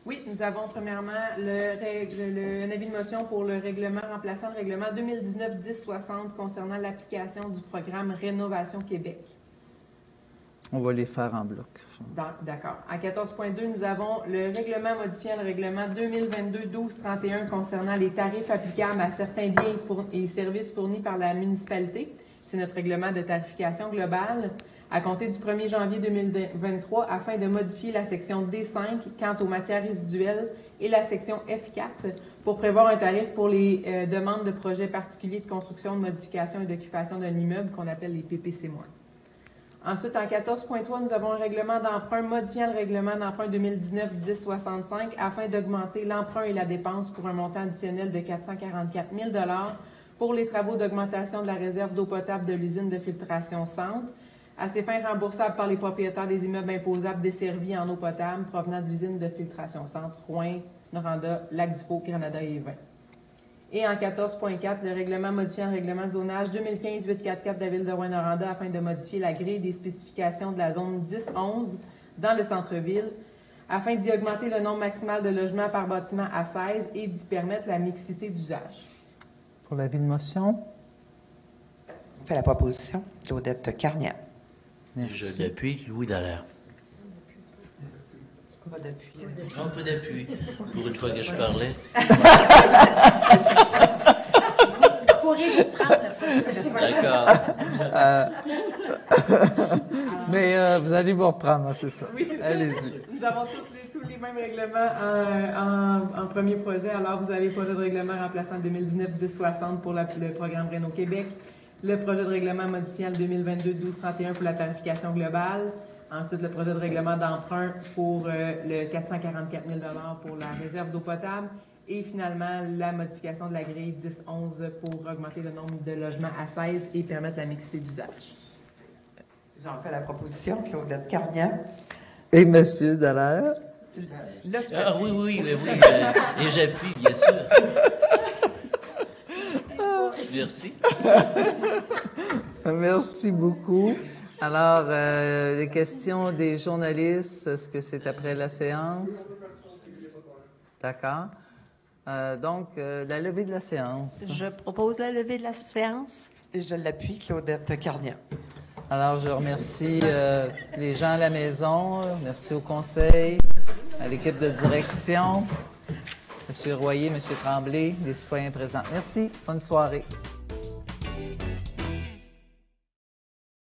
Oui, nous avons premièrement un avis de motion pour le règlement remplaçant le règlement 2019-1060 concernant l'application du programme Rénovation Québec. On va les faire en bloc. D'accord. À 14.2, nous avons le règlement modifiant le règlement 2022-1231 concernant les tarifs applicables à certains biens et services fournis par la municipalité. C'est notre règlement de tarification globale à compter du 1er janvier 2023 afin de modifier la section D5 quant aux matières résiduelles et la section F4 pour prévoir un tarif pour les demandes de projets particuliers de construction, de modification et d'occupation d'un immeuble qu'on appelle les PPC-. Ensuite, en 14.3, nous avons un règlement d'emprunt modifiant le règlement d'emprunt 2019-1065 afin d'augmenter l'emprunt et la dépense pour un montant additionnel de 444 000 $ pour les travaux d'augmentation de la réserve d'eau potable de l'usine de filtration Centre, à ces fins remboursables par les propriétaires des immeubles imposables desservis en eau potable provenant de l'usine de filtration Centre, Rouyn, Noranda, Lac-du-Pau, Granada et Évin. Et en 14.4, le règlement modifiant le règlement de zonage 2015-844 de la Ville de Rouyn-Noranda afin de modifier la grille des spécifications de la zone 10-11 dans le centre-ville afin d'y augmenter le nombre maximal de logements par bâtiment à 16 et d'y permettre la mixité d'usage. Pour l'avis de motion? On fait la proposition, Claudette Carnian. Merci. Je l'appuie, Louis Dallaire. Pas d'appui. Un peu d'appui, pour une fois que je parlais. Pourriez-vous prendre? D'accord. Mais vous allez vous reprendre, c'est ça. Oui, c'est ça. Allez-y. Nous avons tous les mêmes règlements en premier projet. Alors, vous avez le projet de règlement remplaçant le 2019-1060 pour le programme Réno Québec, le projet de règlement modifiant le 2022-1231 pour la tarification globale, ensuite le projet de règlement d'emprunt pour le 444 000 $ pour la réserve d'eau potable et finalement la modification de la grille 10-11 pour augmenter le nombre de logements à 16 et permettre la mixité d'usage. J'en fais la proposition, Claudette Carnian. Et M. Dallaire? Ah oui, et j'appuie, bien sûr. Merci. Merci beaucoup. Alors, les questions des journalistes, est-ce que c'est après la séance? D'accord. Donc, la levée de la séance. Je propose la levée de la séance. Et je l'appuie, Claudette Carnian. Alors, je remercie les gens à la maison, merci au conseil, à l'équipe de direction, M. Royer, M. Tremblay, les citoyens présents. Merci. Bonne soirée.